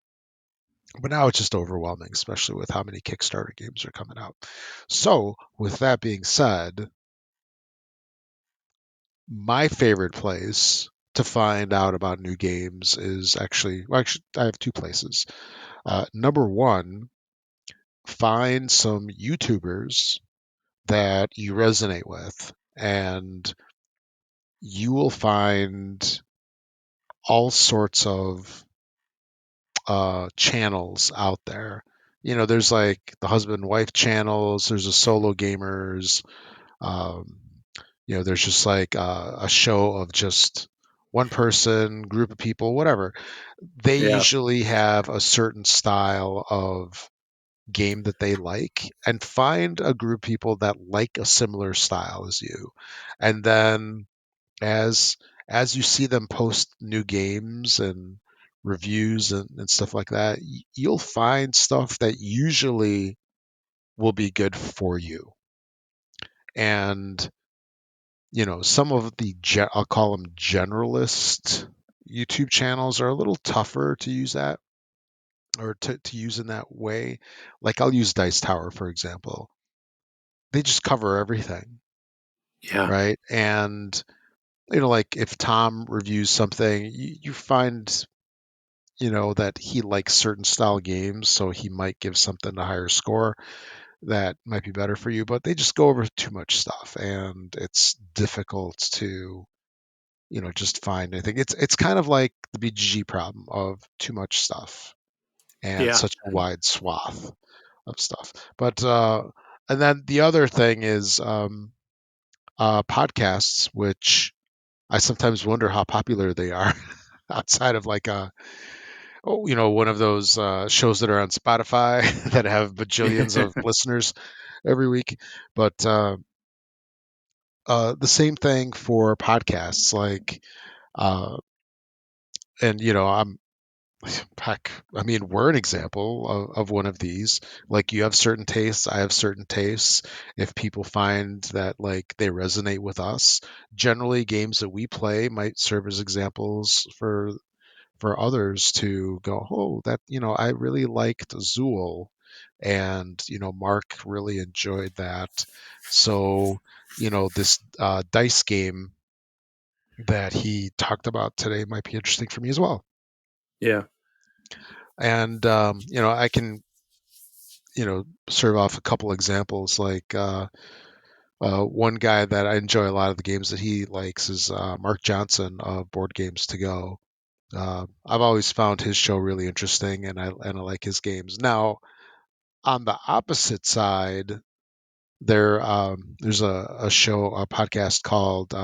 But now it's just overwhelming, especially with how many Kickstarter games are coming out. So, with that being said, my favorite place to find out about new games is actually, I have two places. Number one, find some YouTubers that you resonate with, and you will find all sorts of channels out there. There's like the husband and wife channels, there's the solo gamers, um, there's just like a show of just one person, group of people, whatever. They Yeah. usually have a certain style of game that they like, and find a group of people that like a similar style as you. And then as as you see them post new games and reviews and stuff like that, you'll find stuff that usually will be good for you. And some of the I'll call them generalist YouTube channels are a little tougher to use that, or to use in that way. Like I'll use Dice Tower for example. They just cover everything, Yeah. right? And like if Tom reviews something, you find that he likes certain style games, so he might give something a higher score that might be better for you. But they just go over too much stuff, and it's difficult to just find anything. It's kind of like the BGG problem of too much stuff and Yeah. such a wide swath of stuff. But and then the other thing is podcasts, which I sometimes wonder how popular they are outside of like one of those shows that are on Spotify that have bajillions of listeners every week. But the same thing for podcasts, like, uh, and I'm heck, I mean, we're an example of one of these. Like, you have certain tastes, I have certain tastes. If people find that like they resonate with us, generally games that we play might serve as examples for others to go, oh, that I really liked Azul, and Mark really enjoyed that. So this dice game that he talked about today might be interesting for me as well. Yeah. And I can serve off a couple examples. Like one guy that I enjoy a lot of the games that he likes is Mark Johnson of Board Games to Go. I've always found his show really interesting, and I like his games. Now, on the opposite side, there's a podcast called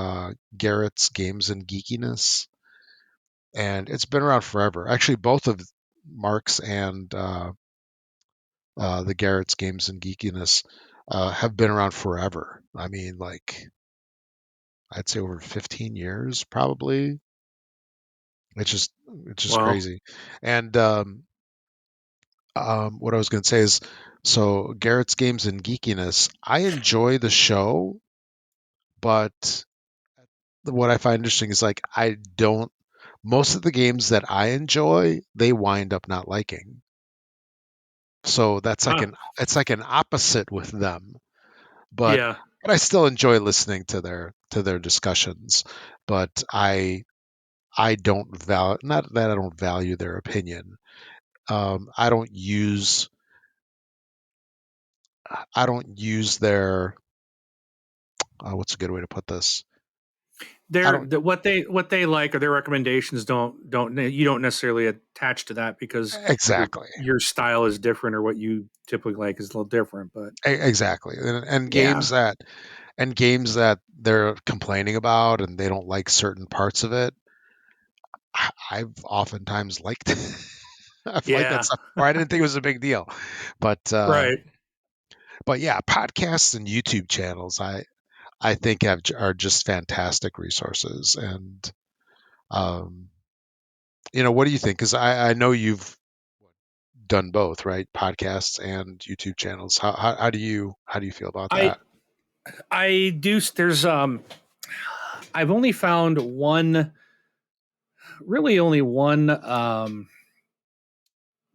Garrett's Games and Geekiness, and it's been around forever. Actually, both of Mark's and the Garrett's Games and Geekiness have been around forever. I mean, like I'd say over 15 years, probably. It's just it's just Wow. crazy. And what I was going to say is, so Garrett's Games and Geekiness, I enjoy the show, but what I find interesting is like I don't. Most of the games that I enjoy, they wind up not liking. So that's like Huh. an it's like an opposite with them. But Yeah. but I still enjoy listening to their discussions. But I don't value, not that I don't value their opinion. I don't use their what's a good way to put this? I don't What they like or their recommendations don't you don't necessarily attach to that because exactly. your style is different or what you typically like is a little different. But Exactly. And yeah, games that they're complaining about and they don't like certain parts of it, I've oftentimes liked I've liked that yeah, stuff. Or I didn't think it was a big deal. But right. yeah, podcasts and YouTube channels I think are just fantastic resources. And um, what do you think? Because I know you've done both, right? Podcasts and YouTube channels. How do you feel about I that? I do. There's I've only found one, really only one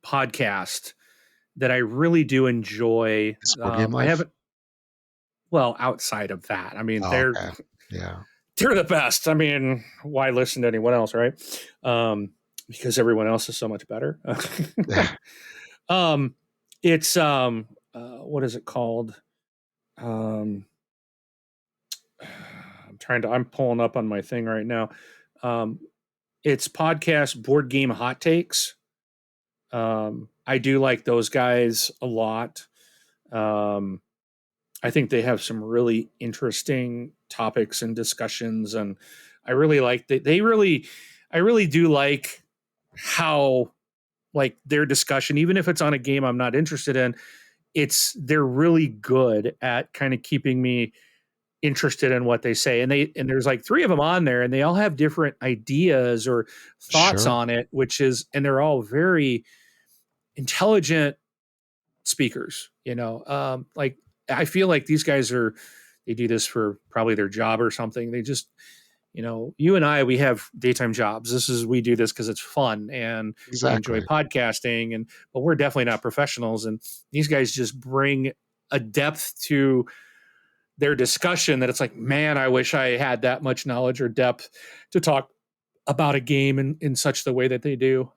podcast that I really do enjoy. Is Board Game I Life? haven't, well, outside of that, I mean, Oh, okay. Yeah. they're the best. I mean, why listen to anyone else, right? Um, because everyone else is so much better. Yeah. um, it's what is it called? Um, I'm pulling up on my thing right now. Um, it's podcast board game hot takes. I do like those guys a lot. Um, I think they have some really interesting topics and discussions, and I really like that. I really do like how like their discussion, even if it's on a game I'm not interested in, they're really good at kind of keeping me interested in what they say. And there's like three of them on there, and they all have different ideas or thoughts Sure. on it, and they're all very intelligent speakers. Like I feel like these guys they do this for probably their job or something. They just, you and I, we have daytime jobs. We do this because it's fun and we enjoy Exactly. podcasting, but we're definitely not professionals. And these guys just bring a depth to their discussion that it's like, man, I wish I had that much knowledge or depth to talk about a game in such the way that they do.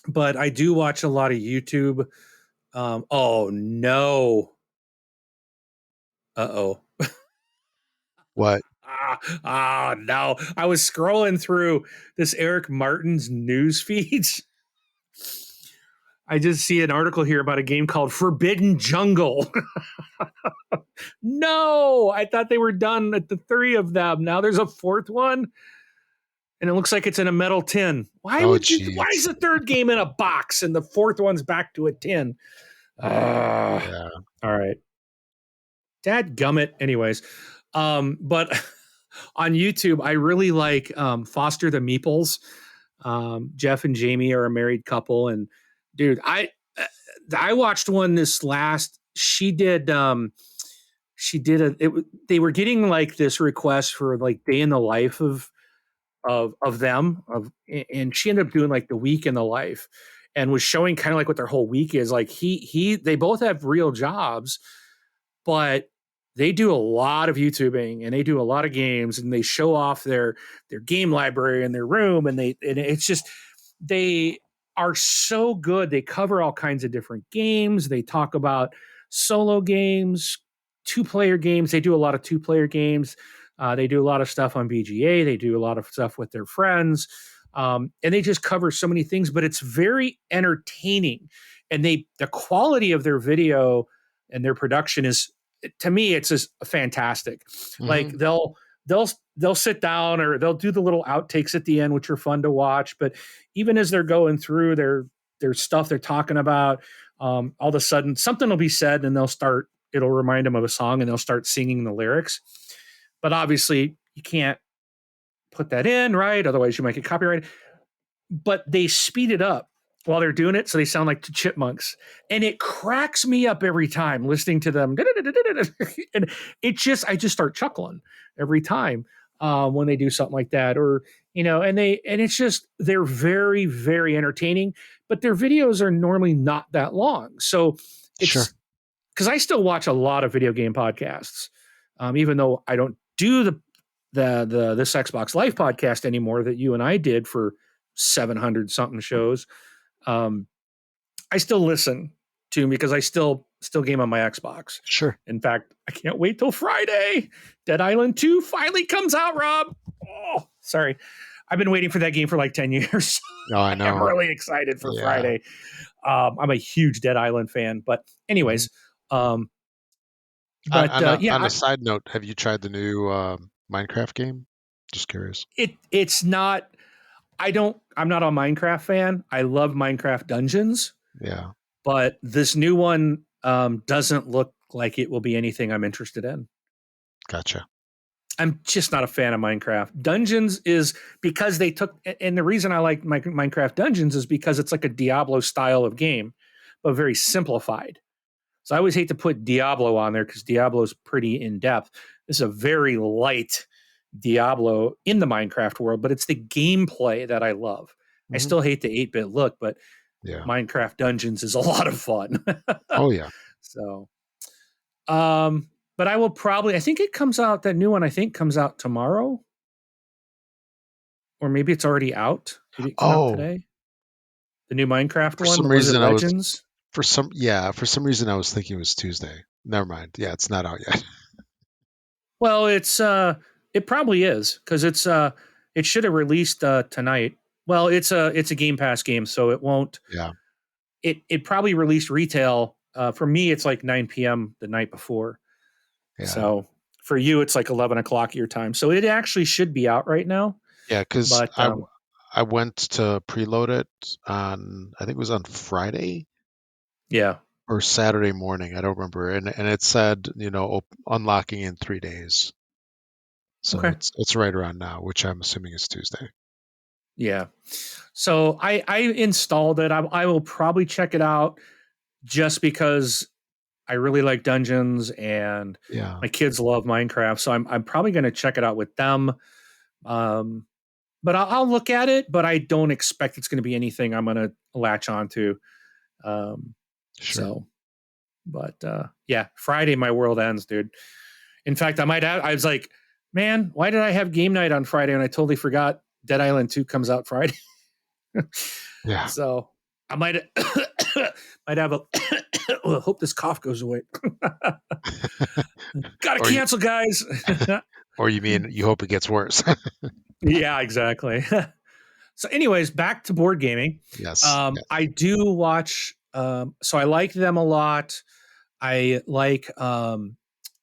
But I do watch a lot of YouTube. Oh no. Uh-oh. What? No. I was scrolling through this Eric Martin's news feeds. I just see an article here about a game called Forbidden Jungle. No, I thought they were done at the three of them. Now there's a fourth one, and it looks like it's in a metal tin. Oh, Why is geez. the third game in a box and the fourth one's back to a tin? Yeah. All right. Dad gummit. Anyways, but on YouTube, I really like Foster the Meeples. Jeff and Jamie are a married couple, and dude, I watched one this last. She did they were getting like this request for like day in the life of them and she ended up doing like the week in the life and was showing kind of like what their whole week is like. They both have real jobs, but they do a lot of YouTubing and they do a lot of games and they show off their game library in their room and it's just they are so good. They cover all kinds of different games. They talk about solo games, two-player games. They do a lot of two-player games. They do a lot of stuff on BGA. They do a lot of stuff with their friends. And they just cover so many things, but it's very entertaining. And the quality of their video and their production is, to me, it's just fantastic. Like Hmm. they'll they'll sit down or they'll do the little outtakes at the end, which are fun to watch. But even as they're going through their stuff they're talking about, all of a sudden something will be said and it'll remind them of a song and they'll start singing the lyrics. But obviously you can't put that in, right? Otherwise you might get copyrighted. But they speed it up while they're doing it so they sound like the chipmunks, and it cracks me up every time listening to them. And I just start chuckling every time when they do something like that, or and it's just they're very very entertaining, but their videos are normally not that long, so Sure. it's because I still watch a lot of video game podcasts. Even though I don't do the this Xbox Live podcast anymore that you and I did for 700 something shows. Um, I still listen to them because I still game on my Xbox. Sure. In fact, I can't wait till Friday. Dead Island 2 finally comes out, Rob. Oh, sorry. I've been waiting for that game for like 10 years. Oh, I I am know. really excited for Yeah. Friday. I'm a huge Dead Island fan. But, Mhm. anyways, um, but yeah, On a side note, have you tried the new Minecraft game? Just curious. it's not. I'm not a Minecraft fan. I love Minecraft Dungeons, Yeah. but this new one doesn't look like it will be anything I'm interested in. Gotcha. I'm just not a fan of Minecraft. Dungeons is because they took, and the reason I like Minecraft Dungeons is because it's like a Diablo style of game, but very simplified. So I always hate to put Diablo on there because Diablo's pretty in depth. This is a very light Diablo in the Minecraft world, but it's the gameplay that I love. I Hmm. still hate the 8-bit look, but Yeah. Minecraft Dungeons is a lot of fun. Oh yeah. So, but I will probably, I think it comes out, that new one I think comes out tomorrow, or maybe it's already out. Maybe it came out Oh, today. The new Minecraft for one, some was it reason I was Legends? for some reason I was thinking it was Tuesday. Never mind. Yeah, it's not out yet. Well, it probably is because it should have released tonight. Well, it's a Game Pass game, so it won't. Yeah. It probably released retail. For me, it's like 9 p.m. the night before. Yeah. So for you, it's like 11 o'clock your time. So it actually should be out right now. Yeah, because But I went to preload it on, I think it was on Friday yeah, or Saturday morning. I don't remember, and it said, unlocking in 3 days. So okay, it's right around now, which I'm assuming is Tuesday. yeah. So I installed it. I will probably check it out just because I really like dungeons and Yeah. my kids love Minecraft. So I'm probably going to check it out with them. Um, but I'll look at it, but I don't expect it's going to be anything I'm going to latch onto. Um, Sure. so, but yeah, Friday my world ends, dude. In fact, I was like, man, why did I have game night on Friday? And I totally forgot Dead Island 2 comes out Friday. Yeah. So I might might have a well, hope this cough goes away. Gotta Or you, cancel, guys. or you mean you hope it gets worse? Yeah, exactly. So, anyways, back to board gaming. Yes. I Yes. do watch. So I like them a lot. I like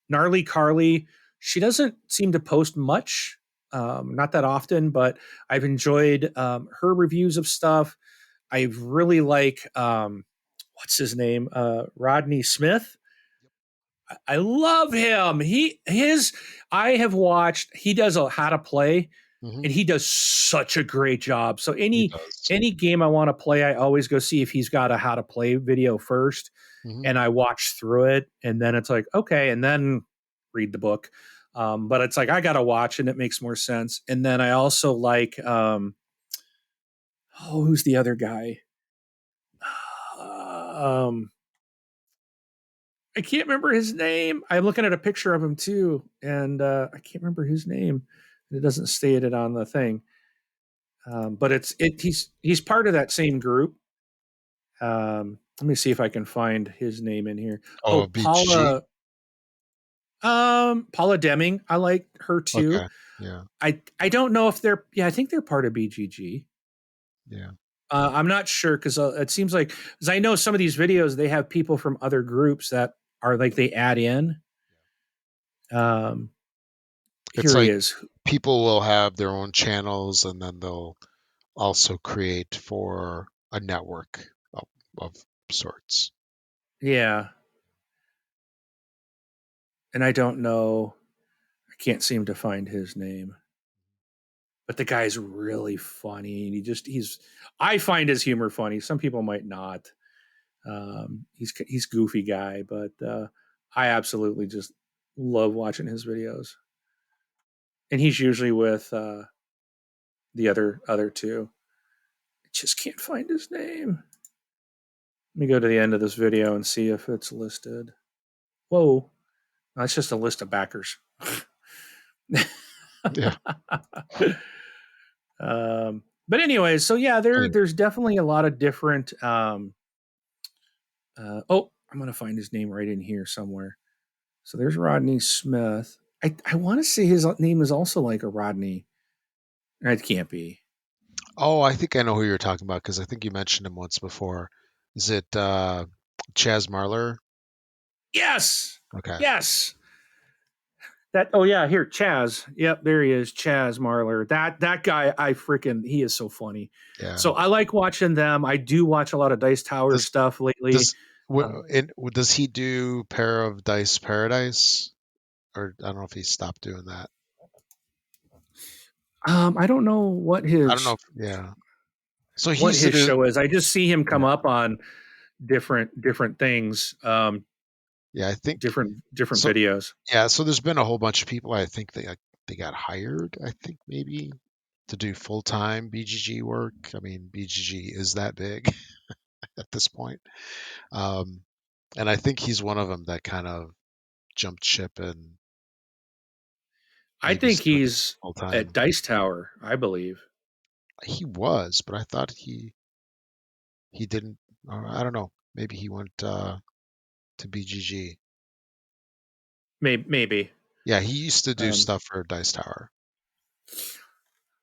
Gnarly Carly. She doesn't seem to post much, not that often, but I've enjoyed her reviews of stuff. I really like what's his name, Rodney Smith. I love him. I have watched. He does a how to play, Hmm. and he does such a great job. So He any does. any game I want to play, I always go see if he's got a how to play video first, Hmm. and I watch through it, and then it's like okay, and then read the book. But it's like I gotta watch, and it makes more sense. And then I also like who's the other guy? Um, I can't remember his name. I'm looking at a picture of him too, and I can't remember his name. It doesn't state it on the thing, but he's part of that same group. Let me see if I can find his name in here. Oh, Oh, BGG. Paula Deming. I like her too. Okay. Yeah. I don't know if they're yeah. I think they're part of BGG. Yeah. I'm not sure because it seems like because I know some of these videos they have people from other groups that are like they add in. Um, It's Here he like is. people will have their own channels and then they'll also create for a network of sorts. Yeah, and I don't know. I can't seem to find his name, but the guy's really funny, and he's. I find his humor funny. Some people might not. He's goofy guy, but I absolutely just love watching his videos, and he's usually with the other two. I just can't find his name. Let me go to the end of this video and see if it's listed. Whoa, that's just a list of backers. Yeah. But anyway, so yeah, Anyway. there's definitely a lot of different. Oh, I'm gonna find his name right in here somewhere. So there's Rodney Smith. I want to say his name is also like a Rodney. It can't be. Oh, I think I know who you're talking about because I think you mentioned him once before. Is it Chaz Marler? Yes, Okay. yes. That. Oh yeah, here Chaz. Yep, there he is, Chaz Marler. That guy, I freaking he is so funny. Yeah. So I like watching them. I do watch a lot of Dice Tower Does stuff lately. does Um, does he do Pair of Dice Paradise? Or I don't know if he stopped doing that. I don't know I don't know. Yeah. So he what used to his do. show is. I just see him come Yeah. up on different things, Yeah. I think different so. videos. Yeah. So there's been a whole bunch of people. I think they got hired. I think maybe to do full time BGG work. I mean, BGG is that big at this point. Um, and I think he's one of them that kind of jumped ship and I maybe think started he's full at time. Dice Tower, I believe. He was, but I thought he didn't. Or I don't know. Maybe he went to BGG. Maybe. Yeah, he used to do Um, stuff for Dice Tower.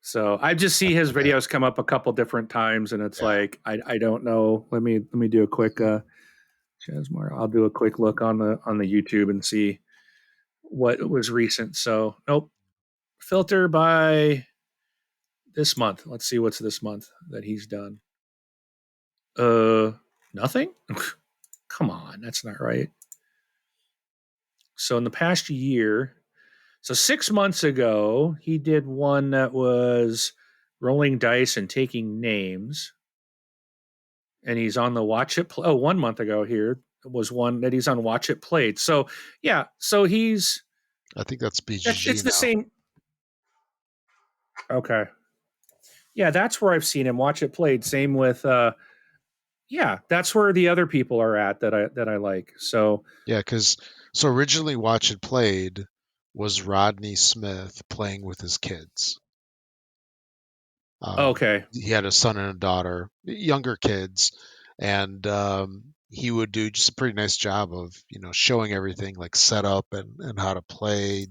so I just I see his forget. videos come up a couple different times, and it's Yeah. like I don't know. Let me do a quick Chasmar. I'll do a quick look on the YouTube and see what was recent. So nope, filter by this month. Let's see what's this month that he's done. Uh, Nothing. Come on, that's not right. So in the past year, so 6 months ago, he did one that was rolling dice and taking names, and he's on the Watch It. Oh, 1 month ago here was one that he's on Watch It Played. So yeah, so he's I think that's that's BGG it's the now. same. Okay, yeah, that's where I've seen him Watch It Played. Same with yeah, that's where the other people are at that I like. So Yeah, because so originally Watch It Played was Rodney Smith playing with his kids. okay, He had a son and a daughter, younger kids, and he would do just a pretty nice job of showing everything like setup and how to play.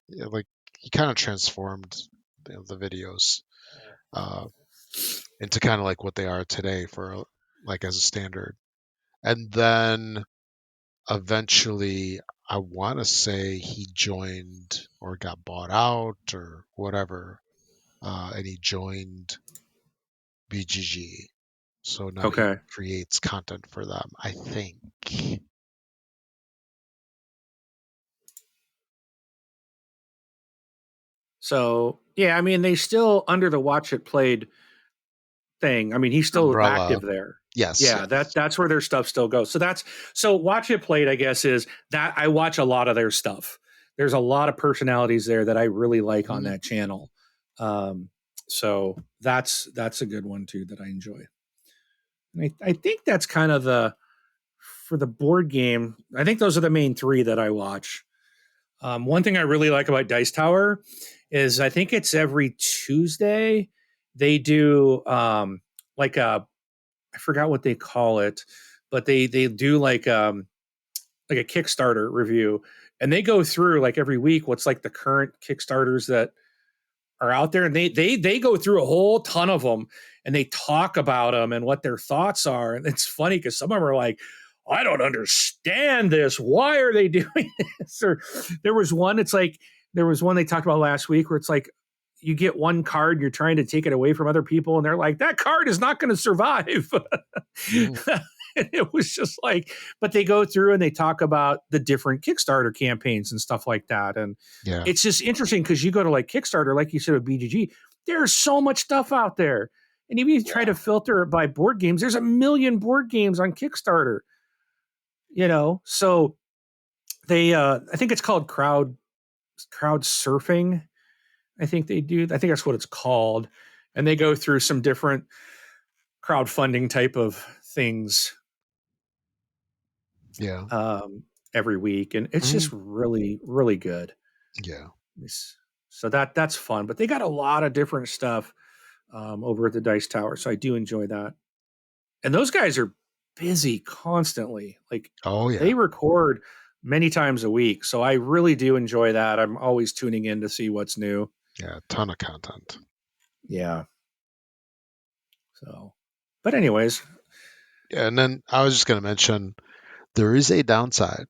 Like he kind of transformed the videos uh, into kind of like what they are today for like as a standard. And then eventually, I want to say he joined or got bought out or whatever, and he joined BGG. So now he okay. creates content for them, I think. So yeah, I mean they still under the Watch It Played thing. I mean, he's still Umbrella. active there. Yes, Yeah, yes. that's where their stuff still goes. So that's so Watch It Played, I guess, is that I watch a lot of their stuff. There's a lot of personalities there that I really like on Mhm. that channel. Um, so that's a good one too that I enjoy. And I think that's kind of the for the board game. I think those are the main three that I watch. One thing I really like about Dice Tower is I think it's every Tuesday they do like a I forgot what they call it, but they do like a Kickstarter review, and they go through like every week what's like the current Kickstarters that are out there, and they go through a whole ton of them, and they talk about them and what their thoughts are, and it's funny because some of them are like, I don't understand this. Why are they doing this? Or there was one. It's like there was one they talked about last week where it's like you get one card, you're trying to take it away from other people, and they're like, that card is not going to survive. Mhm. And it was just like, but they go through and they talk about the different Kickstarter campaigns and stuff like that. And Yeah. it's just interesting because you go to like Kickstarter, like you said with BGG, there's so much stuff out there. And even if you try Yeah. to filter it by board games, there's a million board games on Kickstarter, you know? So they, I think it's called crowd surfing. I think they do. I think that's what it's called. And they go through some different crowdfunding type of things Yeah. um, every week, and it's Mhm. just really, really good. Yeah. So that's fun. But they got a lot of different stuff over at the Dice Tower, so I do enjoy that. And those guys are busy constantly. Like Oh yeah. they record many times a week, so I really do enjoy that. I'm always tuning in to see what's new. Yeah. Ton of content. Yeah. So, but anyways, Yeah, and then I was just going to mention there is a downside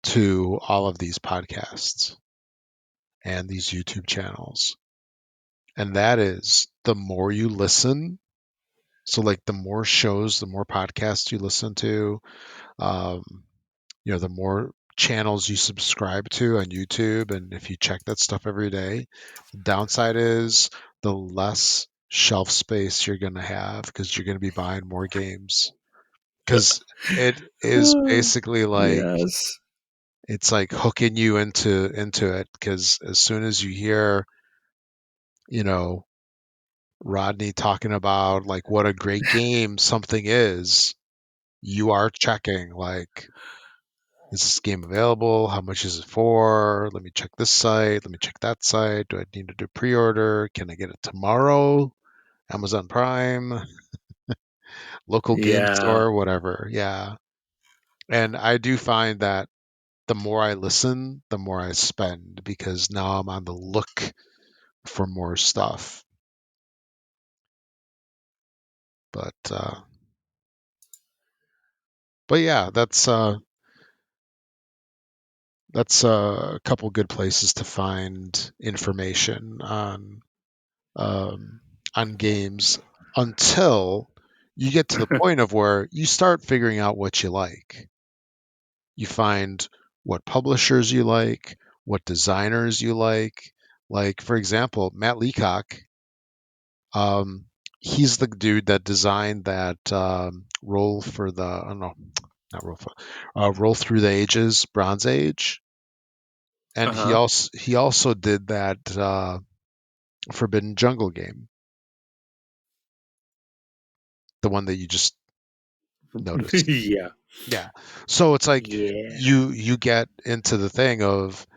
to all of these podcasts and these YouTube channels, and that is the more you listen. So, like, the more shows, the more podcasts you listen to, um, the more channels you subscribe to on YouTube, and if you check that stuff every day, the downside is the less shelf space you're going to have because you're going to be buying more games. Because it is basically like yes. it's like hooking you into it. Because as soon as you hear, you know, Rodney talking about like what a great game something is, you are checking like, is this game available? How much is it for? Let me check this site. Let me check that site. Do I need to do pre-order? Can I get it tomorrow? Amazon Prime, local game Yeah. store, whatever. Yeah. And I do find that the more I listen, the more I spend because now I'm on the look for more stuff. But yeah, that's a couple good places to find information um, on games until you get to the point of where you start figuring out what you like. You find what publishers you like, what designers you like. Like for example, Matt Leacock. Um, he's the dude that designed that roll for the I don't know, not roll for roll through the ages, Bronze Age, and he Uh-huh. also did that Forbidden Jungle game, the one that you just noticed. yeah. Yeah. So it's like Yeah. you get into the thing of,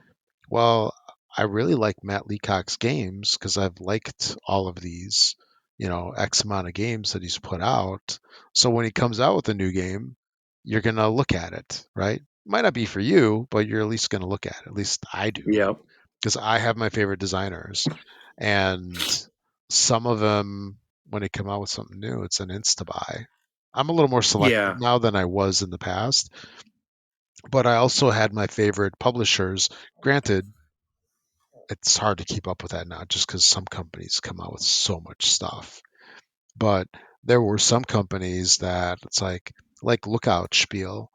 well, I really like Matt Leacock's games because I've liked all of these, X amount of games that he's put out. So when he comes out with a new game, you're gonna look at it, right? Might not be for you, but you're at least gonna look at it. At least I do, Yep. because I have my favorite designers, and some of them, when they come out with something new, it's an insta buy. I'm a little more selective Yeah. now than I was in the past, but I also had my favorite publishers. Granted, it's hard to keep up with that now just because some companies come out with so much stuff. But there were some companies that it's like Lookout Spiel.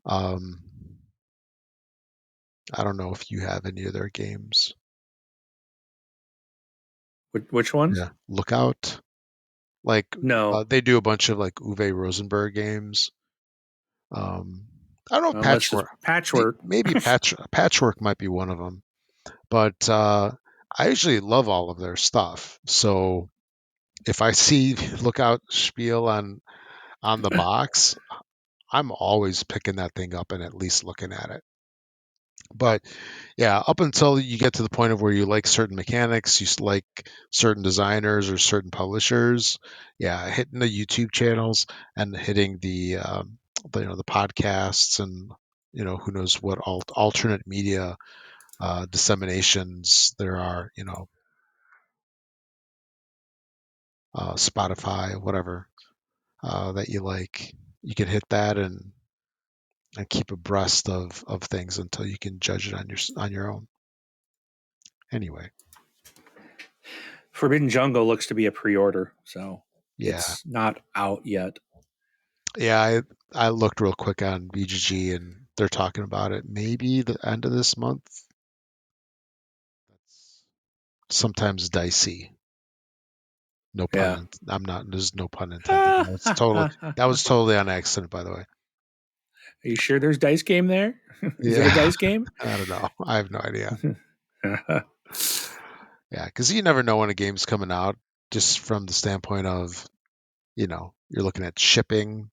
Um, I don't know if you have any of their games. Which ones? Yeah, Lookout. Like No. they do a bunch of like Uwe Rosenberg games. I don't know if Unless it's Patchwork. patchwork. Maybe Patchwork might be one of them. But I usually love all of their stuff. So if I see Lookout Spiel on the box, I'm always picking that thing up and at least looking at it. But yeah, up until you get to the point of where you like certain mechanics, like certain designers or certain publishers, yeah, hitting the YouTube channels and hitting the podcasts and who knows what alternate media disseminations there are, Spotify, whatever that you like. You can hit that and keep abreast of things until you can judge it on your own. Anyway, Forbidden Jungle looks to be a pre-order, so yeah, it's not out yet. yeah. I looked real quick on BGG and they're talking about it. Maybe the end of this month. That's sometimes dicey. No pun. Yeah. I'm not. There's no pun intended. That's totally. Are That was totally on accident, by the way. you sure there's dice game there? Is it a Yeah. dice game? I don't know. I have no idea. Yeah, because you never know when a game's coming out, just from the standpoint of, you're looking at shipping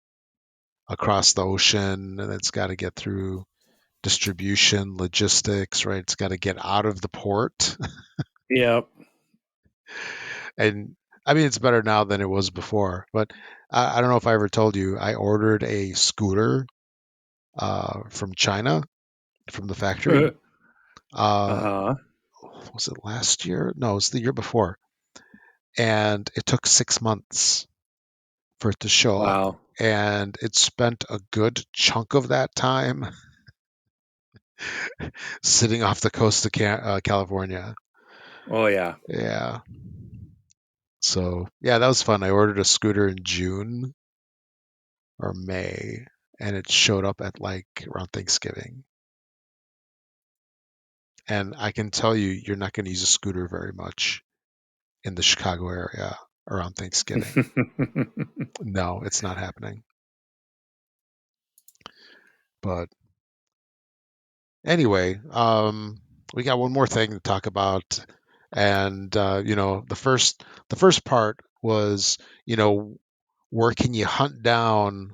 across the ocean, and it's got to get through distribution, logistics, right? It's got to get out of the port. Yeah. And I mean, it's better now than it was before. But I don't know if I ever told you, I ordered a scooter from China, from the factory. Uh, Uh-huh. was it last year? No, it was the year before. And it took 6 months for it to show up. Wow. And it spent a good chunk of that time sitting off the coast of California. Oh yeah. Yeah. So, yeah, that was fun. I ordered a scooter in June or May, and it showed up at like around Thanksgiving. And I can tell you, you're not going to use a scooter very much in the Chicago area around Thanksgiving. No, it's not happening. But anyway, we got one more thing to talk about, and the first part was, where can you hunt down,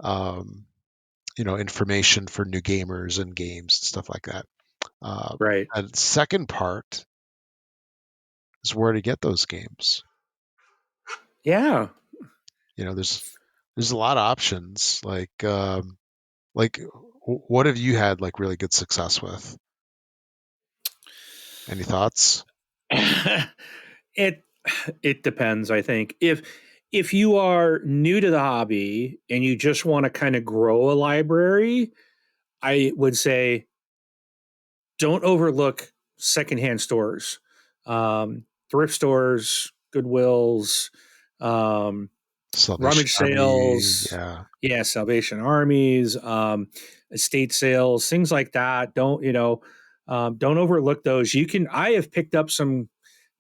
um, information for new gamers and games and stuff like that. Uh, Right. and second part is where to get those games. Yeah. There's a lot of options. Like what have you had like really good success with? Any thoughts? it it depends, I think. If you are new to the hobby and you just want to kind of grow a library, I would say don't overlook secondhand stores, thrift stores, Goodwills, um, Salvation rummage Army, sales, yeah. yeah, Salvation Armies, estate sales, things like that. Don't overlook those. I have picked up some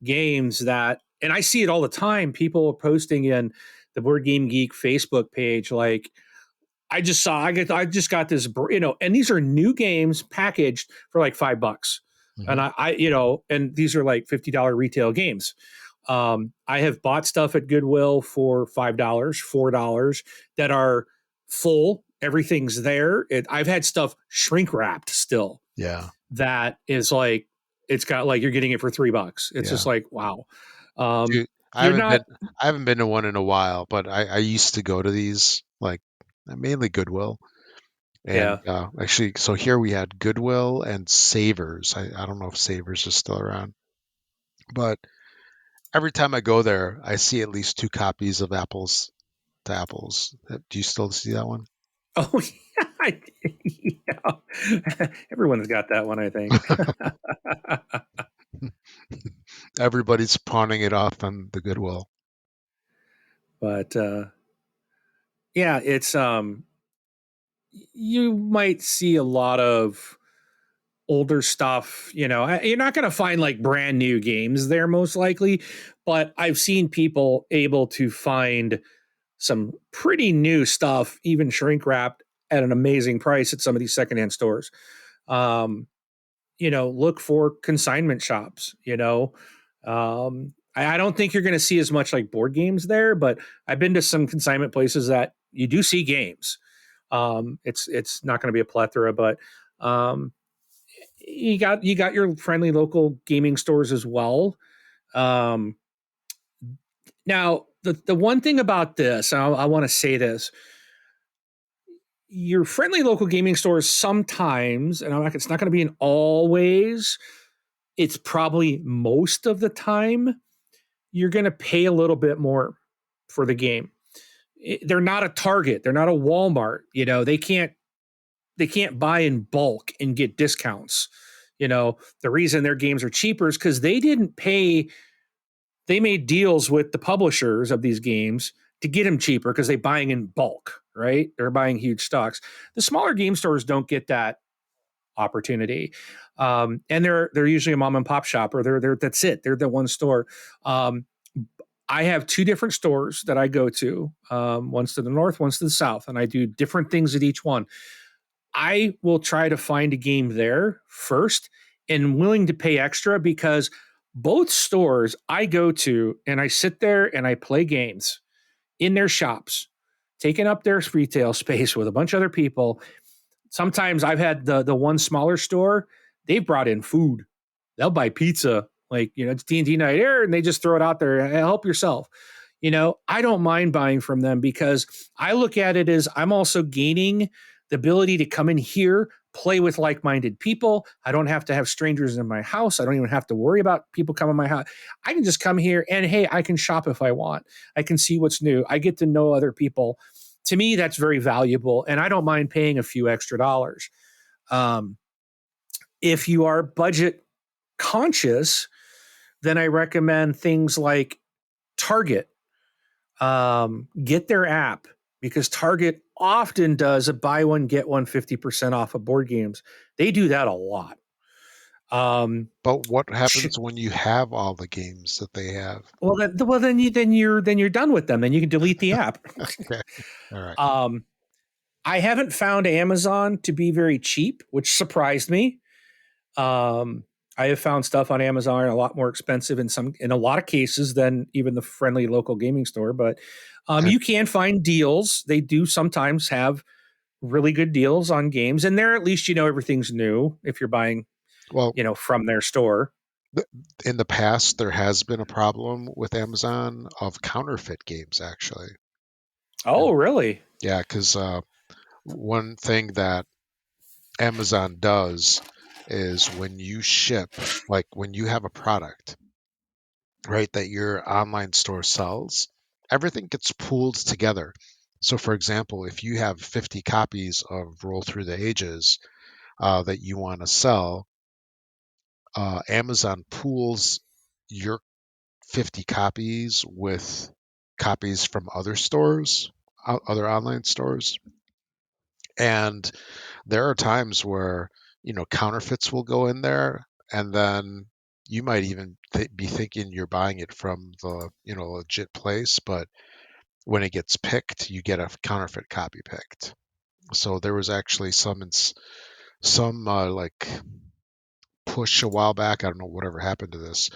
games that, and I see it all the time. People are posting in the Board Game Geek Facebook page, like, I just got this, and these are new games packaged for like $5. And Hmm. and these are like $50 retail games. I have bought stuff at Goodwill for $5, $4 that are full. Everything's there. I've had stuff shrink wrapped still Yeah, that is like, it's got like, you're getting it for $3. It's just yeah. like, wow. Um, Dude, I you're haven't been not, I haven't been to one in a while, but I used to go to these, like, mainly Goodwill. And yeah. actually, so here we had Goodwill and Savers. I don't know if Savers is still around, but every time I go there, I see at least two copies of Apples to Apples. Do you still see that one? Oh, yeah. Yeah. Everyone's got that one, I think. Everybody's pawning it off on the Goodwill. But yeah, it's you might see a lot of older stuff. You're not going to find like brand new games there, most likely, but I've seen people able to find some pretty new stuff, even shrink wrapped at an amazing price at some of these secondhand stores. Um, look for consignment shops. I don't think you're going to see as much like board games there, but I've been to some consignment places that you do see games. It's not going to be a plethora, but um, you got your friendly local gaming stores as well. Um, Now, the one thing about this, I want to say this: your friendly local gaming stores sometimes, and it's not going to be in always. It's probably most of the time you're going to pay a little bit more for the game. They're not a Target, they're not a Walmart. They can't buy in bulk and get discounts. The reason their games are cheaper is because they didn't pay. They made deals with the publishers of these games to get them cheaper because they're buying in bulk, right? They're buying huge stocks. The smaller game stores don't get that opportunity. And they're usually a mom and pop shop, or they're that's it. They're the one store. Um, I have two different stores that I go to. One's to the north, one's to the south, and I do different things at each one. I will try to find a game there first and willing to pay extra because both stores I go to and I sit there and I play games in their shops, taking up their retail space with a bunch of other people. sometimes I've had the one smaller store, they've brought in food. They'll buy pizza, like, it's D&D night here, and they just throw it out there. Help yourself. I don't mind buying from them because I look at it as I'm also gaining the ability to come in here, play with like-minded people. I don't have to have strangers in my house. I don't even have to worry about people coming to my house. I can just come here and, hey, I can shop if I want. I can see what's new. I get to know other people. To me, that's very valuable, and I don't mind paying a few extra dollars. Um, if you are budget conscious, then I recommend things like Target. Get their app, because Target often does a buy one, get one 50% off of board games. They do that a lot. But what happens when you have all the games that they have? Then you're done with them. Then you can delete the app. Okay. All right. um, I haven't found Amazon to be very cheap, which surprised me. I have found stuff on Amazon a lot more expensive in a lot of cases than even the friendly local gaming store. But And, you can find deals. They do sometimes have really good deals on games, and there at least everything's new if you're buying well, from their store. in the past, there has been a problem with Amazon of counterfeit games, actually. Oh, And really? yeah, because one thing that Amazon does is when you ship, like when you have a product, right, that your online store sells, everything gets pooled together. So, for example, if you have 50 copies of Roll Through the Ages that you want to sell, Amazon pools your 50 copies with copies from other stores, other online stores. And there are times where, counterfeits will go in there, and then you might even be thinking you're buying it from the, legit place, but when it gets picked, you get a counterfeit copy picked. So there was actually some like push a while back. I don't know whatever happened to this,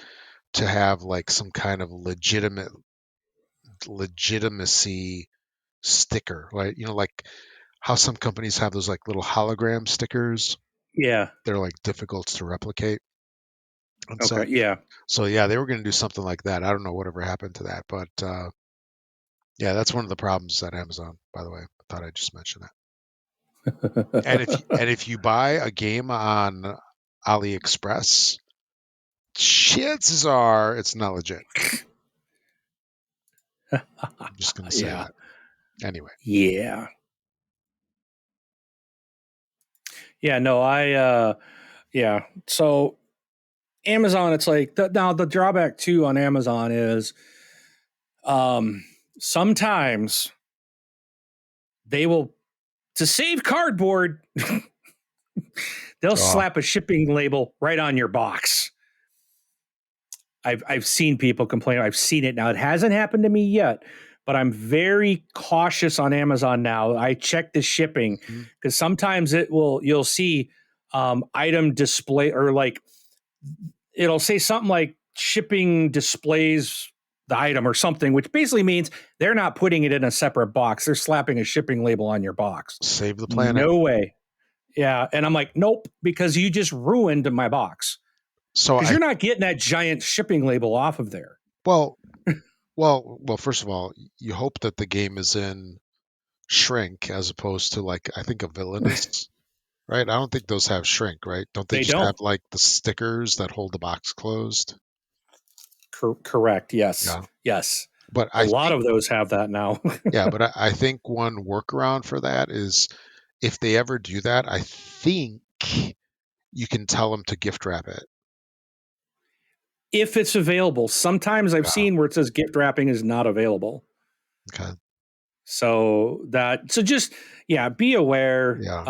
to have like some kind of legitimacy sticker, right? Like how some companies have those like little hologram stickers. Yeah. They're like difficult to replicate. And Okay. Yeah. so yeah, they were going to do something like that. I don't know whatever happened to that, but yeah, that's one of the problems at Amazon, by the way. I thought I'd just mention that. And if you buy a game on AliExpress, chances are it's not legit. I'm just going to say Yeah. that. Anyway, Yeah. Yeah. No, yeah. So Amazon, it's like now the drawback too on Amazon is sometimes they will, to save cardboard, they'll oh, slap a shipping label right on your box. I've seen people complain. I've seen it now. It hasn't happened to me yet, but I'm very cautious on Amazon now. I check the shipping mhm. because sometimes you'll see item display, or like it'll say something like shipping displays the item or something, which basically means they're not putting it in a separate box. They're slapping a shipping label on your box. Save the planet. No way. Yeah. And I'm like, nope, because you just ruined my box. So Because you're not getting that giant shipping label off of there. well, well, first of all, you hope that the game is in shrink as opposed to like I think a villainous, right? I don't think those have shrink, right? Don't they They just have don't. like the stickers that hold the box closed? Correct. Yes. Yeah. Yes. But A I lot think of those have that now. yeah, but I think one workaround for that is if they ever do that, I think you can tell them to gift wrap it. If it's available. Sometimes I've Yeah. seen where it says gift wrapping is not available. Okay. So just, yeah, be aware Yeah.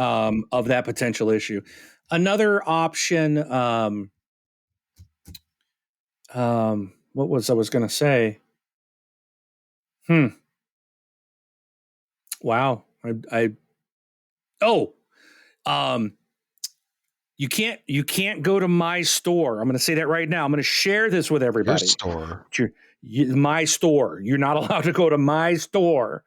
of that potential issue. Another option, what was I was going to say? Hmm. Wow. Oh, um, you can't go to my store. I'm going to say that right now. I'm going to share this with Your everybody. store. My store. You're not allowed to go to my store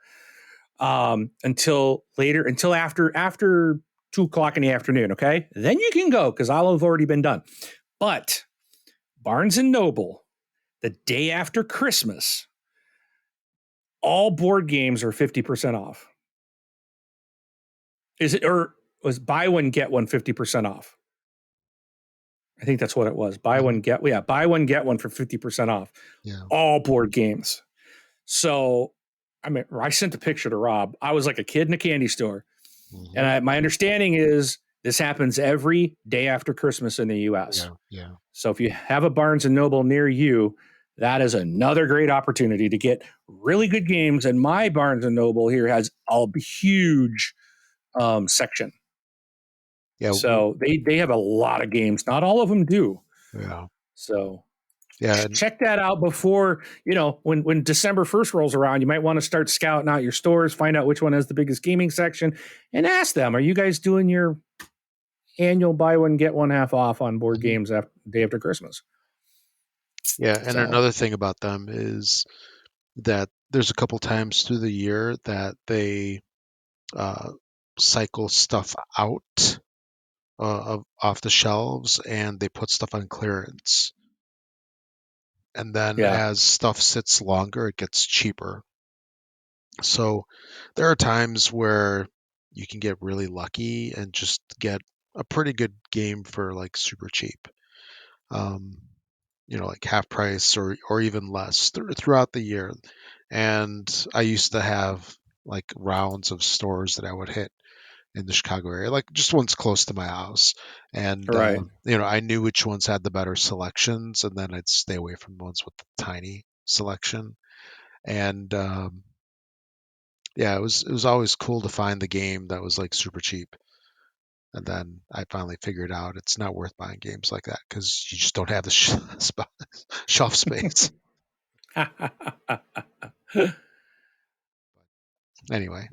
until later, until after 2 o'clock in the afternoon. Okay, then you can go because I'll have already been done. But Barnes and Noble, the day after Christmas, all board games are 50% off. Is it, or was buy one get one 50% off? I think that's what it was. Buy one get buy one get one for 50% off. Yeah. All board games. So I mean, I sent a picture to Rob. I was like a kid in a candy store. Hmm. And my understanding is this happens every day after Christmas in the US. Yeah. Yeah. So if you have a Barnes and Noble near you, that is another great opportunity to get really good games. And my Barnes and Noble here has a huge section. Yeah. So they have a lot of games. Not all of them do. Yeah. So Yeah. And check that out before, when December 1st rolls around, you might want to start scouting out your stores, find out which one has the biggest gaming section, and ask them, are you guys doing your annual buy one, get one half off on board mhm. games day after Christmas? Yeah. And So, another thing about them is that there's a couple times through the year that they uh, cycle stuff out off the shelves and they put stuff on clearance. And then yeah, as stuff sits longer, it gets cheaper. So there are times where you can get really lucky and just get a pretty good game for like super cheap. Um, like half price or even less throughout the year. And I used to have like rounds of stores that I would hit in the Chicago area, like just ones close to my house. And right. I knew which ones had the better selections, and then I'd stay away from the ones with the tiny selection. And yeah, it was always cool to find the game that was like super cheap. And then I finally figured out it's not worth buying games like that because you just don't have the shelf space. Anyway,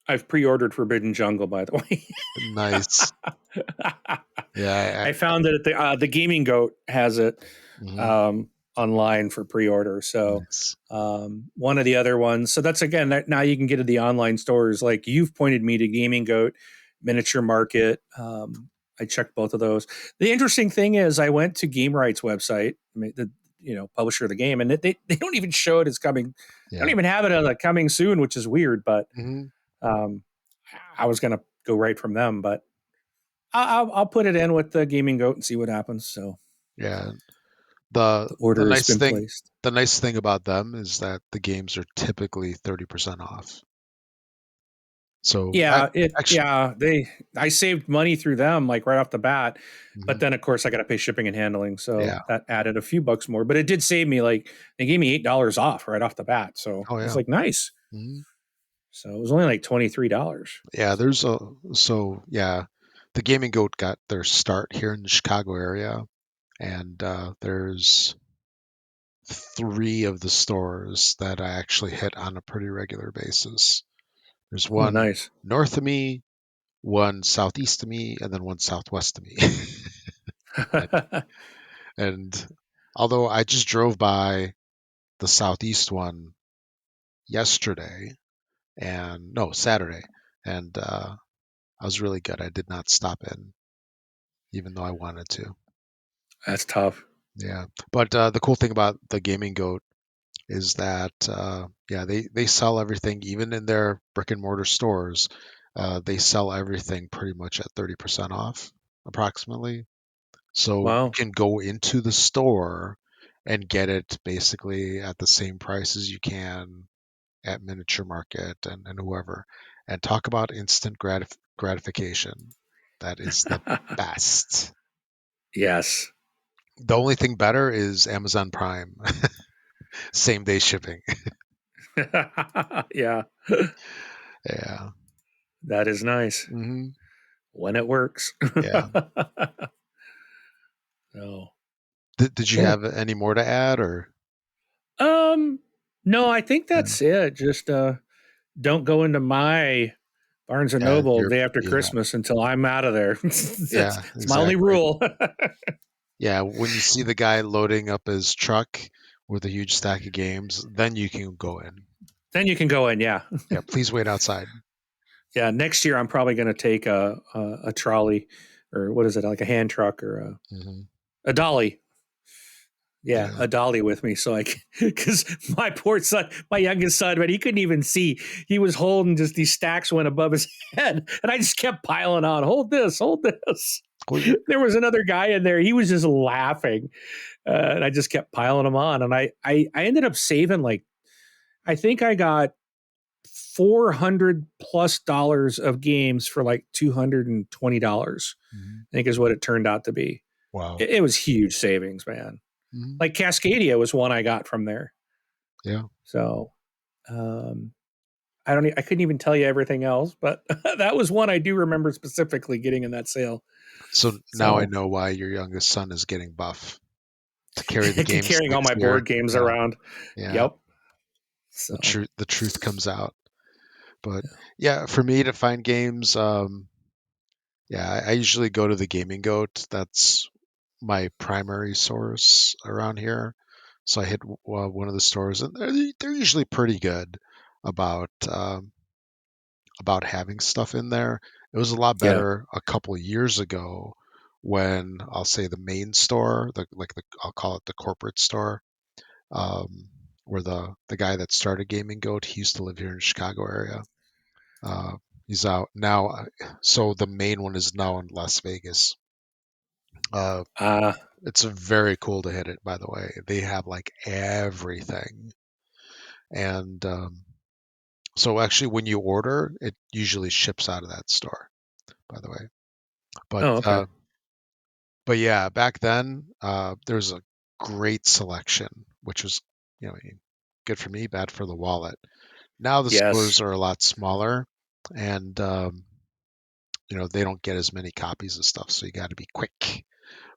I've pre-ordered Forbidden Jungle, by the way. nice. Yeah. I found that the Gaming Goat has it Mhm. um, online for pre-order. So Nice. one of the other ones. So that's again now you can get to the online stores. Like you've pointed me to Gaming Goat, Miniature Market. I checked both of those. The interesting thing is, I went to Game Right's website, the publisher of the game, and they don't even show it as coming. They don't Yeah. even have it as a coming soon, which is weird. But Hmm. um, I was gonna go right from them, but I'll put it in with the Gaming Goat and see what happens. So Yeah. The the the order has nice been thing placed. the nice thing about them is that the games are typically 30% off. So I actually, I saved money through them like right off the bat, but mhm, then of course I got to pay shipping and handling, so yeah. that added a few bucks more. But it did save me, like they gave me $8 off right off the bat, so Oh it was yeah. like nice. Hmm. So it was only like $23. Yeah, yeah, the Gaming Goat got their start here in the Chicago area, and there's three of the stores that I actually hit on a pretty regular basis. There's Oh, one nice. north of me, one southeast of me, and then one southwest of me. and, and although I just drove by the southeast one yesterday, and no, Saturday, and I was really good. I did not stop in, even though I wanted to. That's tough. Yeah, but the cool thing about the Gaming Goat is that yeah, they sell everything, even in their brick and mortar stores. They sell everything pretty much at 30% off, approximately. So you Wow. can go into the store and get it basically at the same price as you can at Miniature Market and whoever. And talk about instant gratification. That is the best. Yes. The only thing better is Amazon Prime, same day shipping. Yeah, Yeah. that is nice Hmm. when it works. Yeah. Oh, Did you cool. have any more to add or? Um, no, I think Yeah. that's it. Just don't go into my Barnes and Yeah. Noble You're, day after yeah. Christmas until I'm out of there. Yeah. It's my only Exactly. rule. Yeah. When you see the guy loading up his truck with a huge stack of games, then you can go in. Then you can go in. Yeah. Yeah. Please wait outside. Yeah, next year I'm probably going to take a trolley, or what is it, like a hand truck or Hmm. a dolly. Yeah, Yeah. a dolly with me, so I because my poor son, my youngest son, but he couldn't even see. He was holding just these stacks went above his head, and I just kept piling on. Hold this, hold this. Well, There was another guy in there. He was just laughing, and I just kept piling them on. And I ended up saving like I think I got $400+ of games for like $220. mhm. I think is what it turned out to be. Wow. It was huge savings, man. Mhm. Like Cascadia was one I got from there. Yeah. So um, I couldn't even tell you everything else, but that was one I do remember specifically getting in that sale. So now I So know why your youngest son is getting buff to carry the game carrying all sticks my here. board games Yeah. around. Yeah. Yep. So The truth comes out. But yeah, for me to find games, yeah, I usually go to the Gaming Goat. That's my primary source around here. So I hit one of the stores, and they're usually pretty good about about having stuff in there. It was a lot yeah. better a couple of years ago when I'll say the main store, the I'll call it the corporate store, um, where the guy that started Gaming Goat, he used to live here in the Chicago area. Uh, he's out now, so the main one is now in Las Vegas. Uh, Uh it's very cool to hit it, by the way. They have like everything, and so actually, when you order, it usually ships out of that store, by the way. But oh, okay. but yeah, back then there was a great selection, which was good for me, bad for the wallet. Now the Yes. stores are a lot smaller, and they don't get as many copies of stuff, so you got to be quick.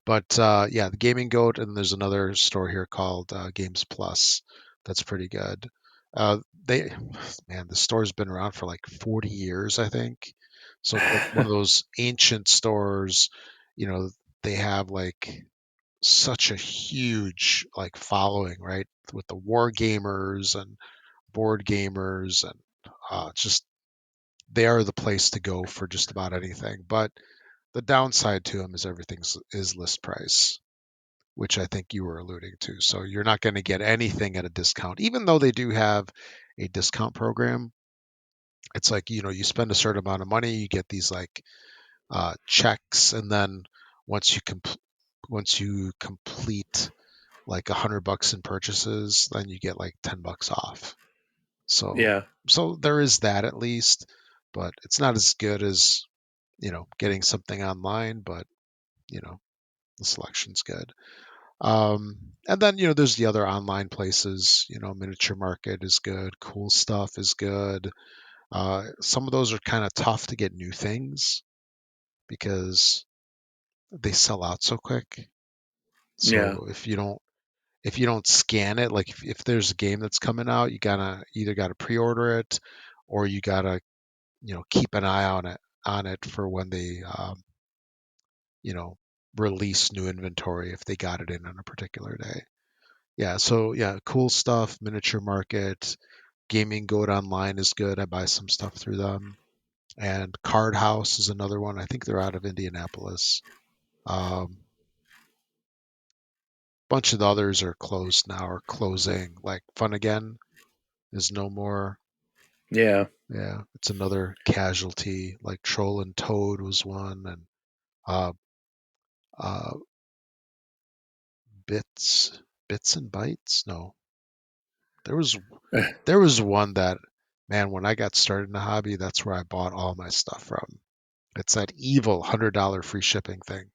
But yeah, the Gaming Goat, and there's another store here called Games Plus that's pretty good. They, man, the store's been around for like 40 years, I think. So it's like one of those ancient stores. You know, they have like such a huge like following, right? With the war gamers and board gamers, and just they are the place to go for just about anything. But the downside to them is is list price, which I think you were alluding to. So you're not going to get anything at a discount, even though they do have a discount program. It's like, you spend a certain amount of money, you get these like checks, and then once you once you complete like $100 in purchases, then you get like $10 off. So Yeah. so there is that at least, but it's not as good as getting something online. But the selection's good. And then, there's the other online places. Miniature Market is good. Cool Stuff is good. Some of those are kind of tough to get new things because they sell out so quick. Yeah. So if you don't scan it, like if there's a game that's coming out, you gotta either gotta pre-order it, or you gotta keep an eye on it for when they you know release new inventory if they got it in on a particular day. Yeah, so yeah, Cool Stuff, Miniature Market, Gaming Goat Online is good. I buy some stuff through them. And Card House is another one. I think they're out of Indianapolis. Bunch of the others are closed now or closing. Like Fun Again is no more. Yeah. Yeah, it's another casualty. Like Troll and Toad was one, and uh, uh, Bits and Bytes. No, there was there was one that, man, when I got started in the hobby, that's where I bought all my stuff from. It's that evil $100 free shipping thing.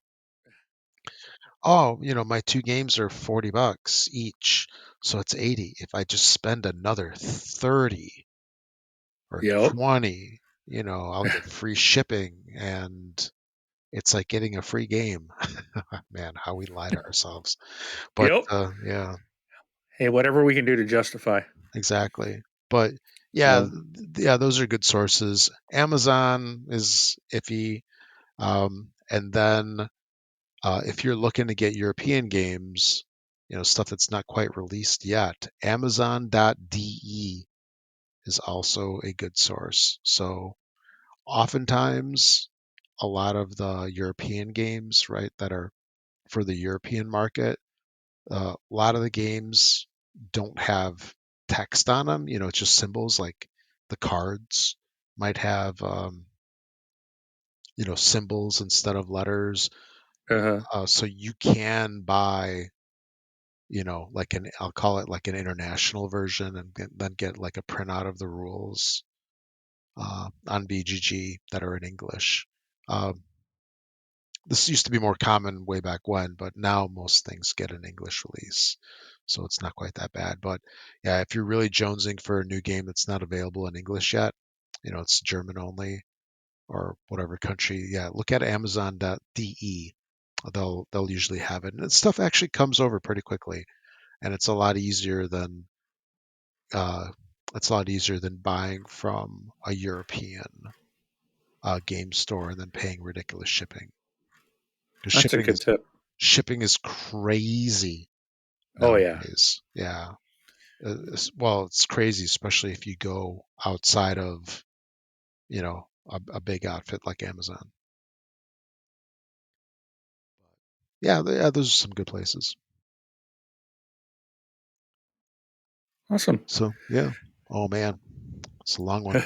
Oh, my two games are $40 each, so it's 80. If I just spend another 30 or Yep. 20, I'll get free shipping, and it's like getting a free game. Man, how we lie to ourselves. But Yep. yeah, Hey, whatever we can do to justify. exactly. But yeah, So yeah, those are good sources. Amazon is iffy. And then if you're looking to get European games, stuff that's not quite released yet, Amazon.de is also a good source. So oftentimes a lot of the European games, right, that are for the European market, a lot of the games don't have text on them. It's just symbols. Like the cards might have, symbols instead of letters. Uh-huh. So you can buy, like I'll call it like an international version, and then get like a printout of the rules on BGG that are in English. Um, this used to be more common way back when, but now most things get an English release. So it's not quite that bad. But yeah, if you're really jonesing for a new game that's not available in English yet, it's German only or whatever country, yeah, look at Amazon.de. They'll usually have it. And stuff actually comes over pretty quickly, and uh, it's a lot easier than buying from a European game store and then paying ridiculous shipping. Because That's a good tip. shipping is crazy Oh yeah. nowadays. Yeah. Well, it's crazy, especially if you go outside of, a big outfit like Amazon. Yeah, those are some good places. Awesome. So yeah. Oh man, it's a long one.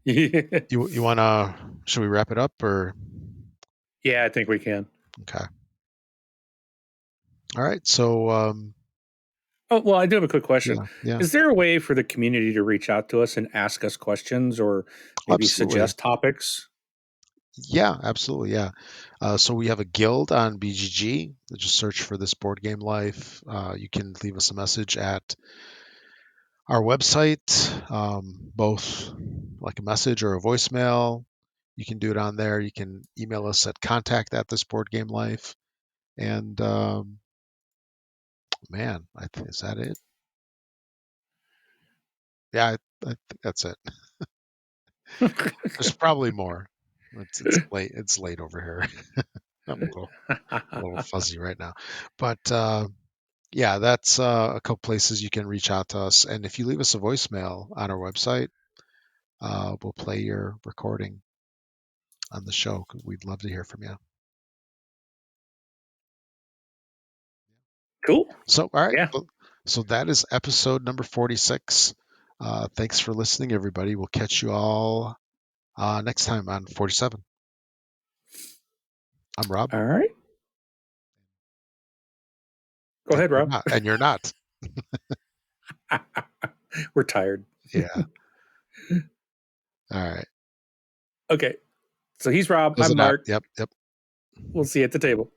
Yeah, You wanna? Should we wrap it up or? I think we can. Okay. All right. So Oh, well, I do have a quick question. yeah, yeah, Is there a way for the community to reach out to us and ask us questions or maybe absolutely. suggest topics? Yeah, absolutely. Yeah. So we have a guild on BGG. Just search for this board game life. You can leave us a message at our website, both like a message or a voicemail. You can do it on there. You can email us at contact at this board game life. And man, is that it? Yeah, I think that's it. There's probably more. It's late. It's late over here. I'm a little fuzzy right now, but yeah, that's a couple places you can reach out to us. And if you leave us a voicemail on our website, we'll play your recording on the show. 'Cause we'd love to hear from you. Cool. So, all right. Yeah. Well, so that is episode number 46. Thanks for listening, everybody. We'll catch you all next time on 47. I'm Rob, All right. Go and ahead, you're Rob. not. And you're not. We're tired. Yeah. All right. Okay. So he's Rob. Close I'm it out. Mark. Yep. Yep. We'll see you at the table.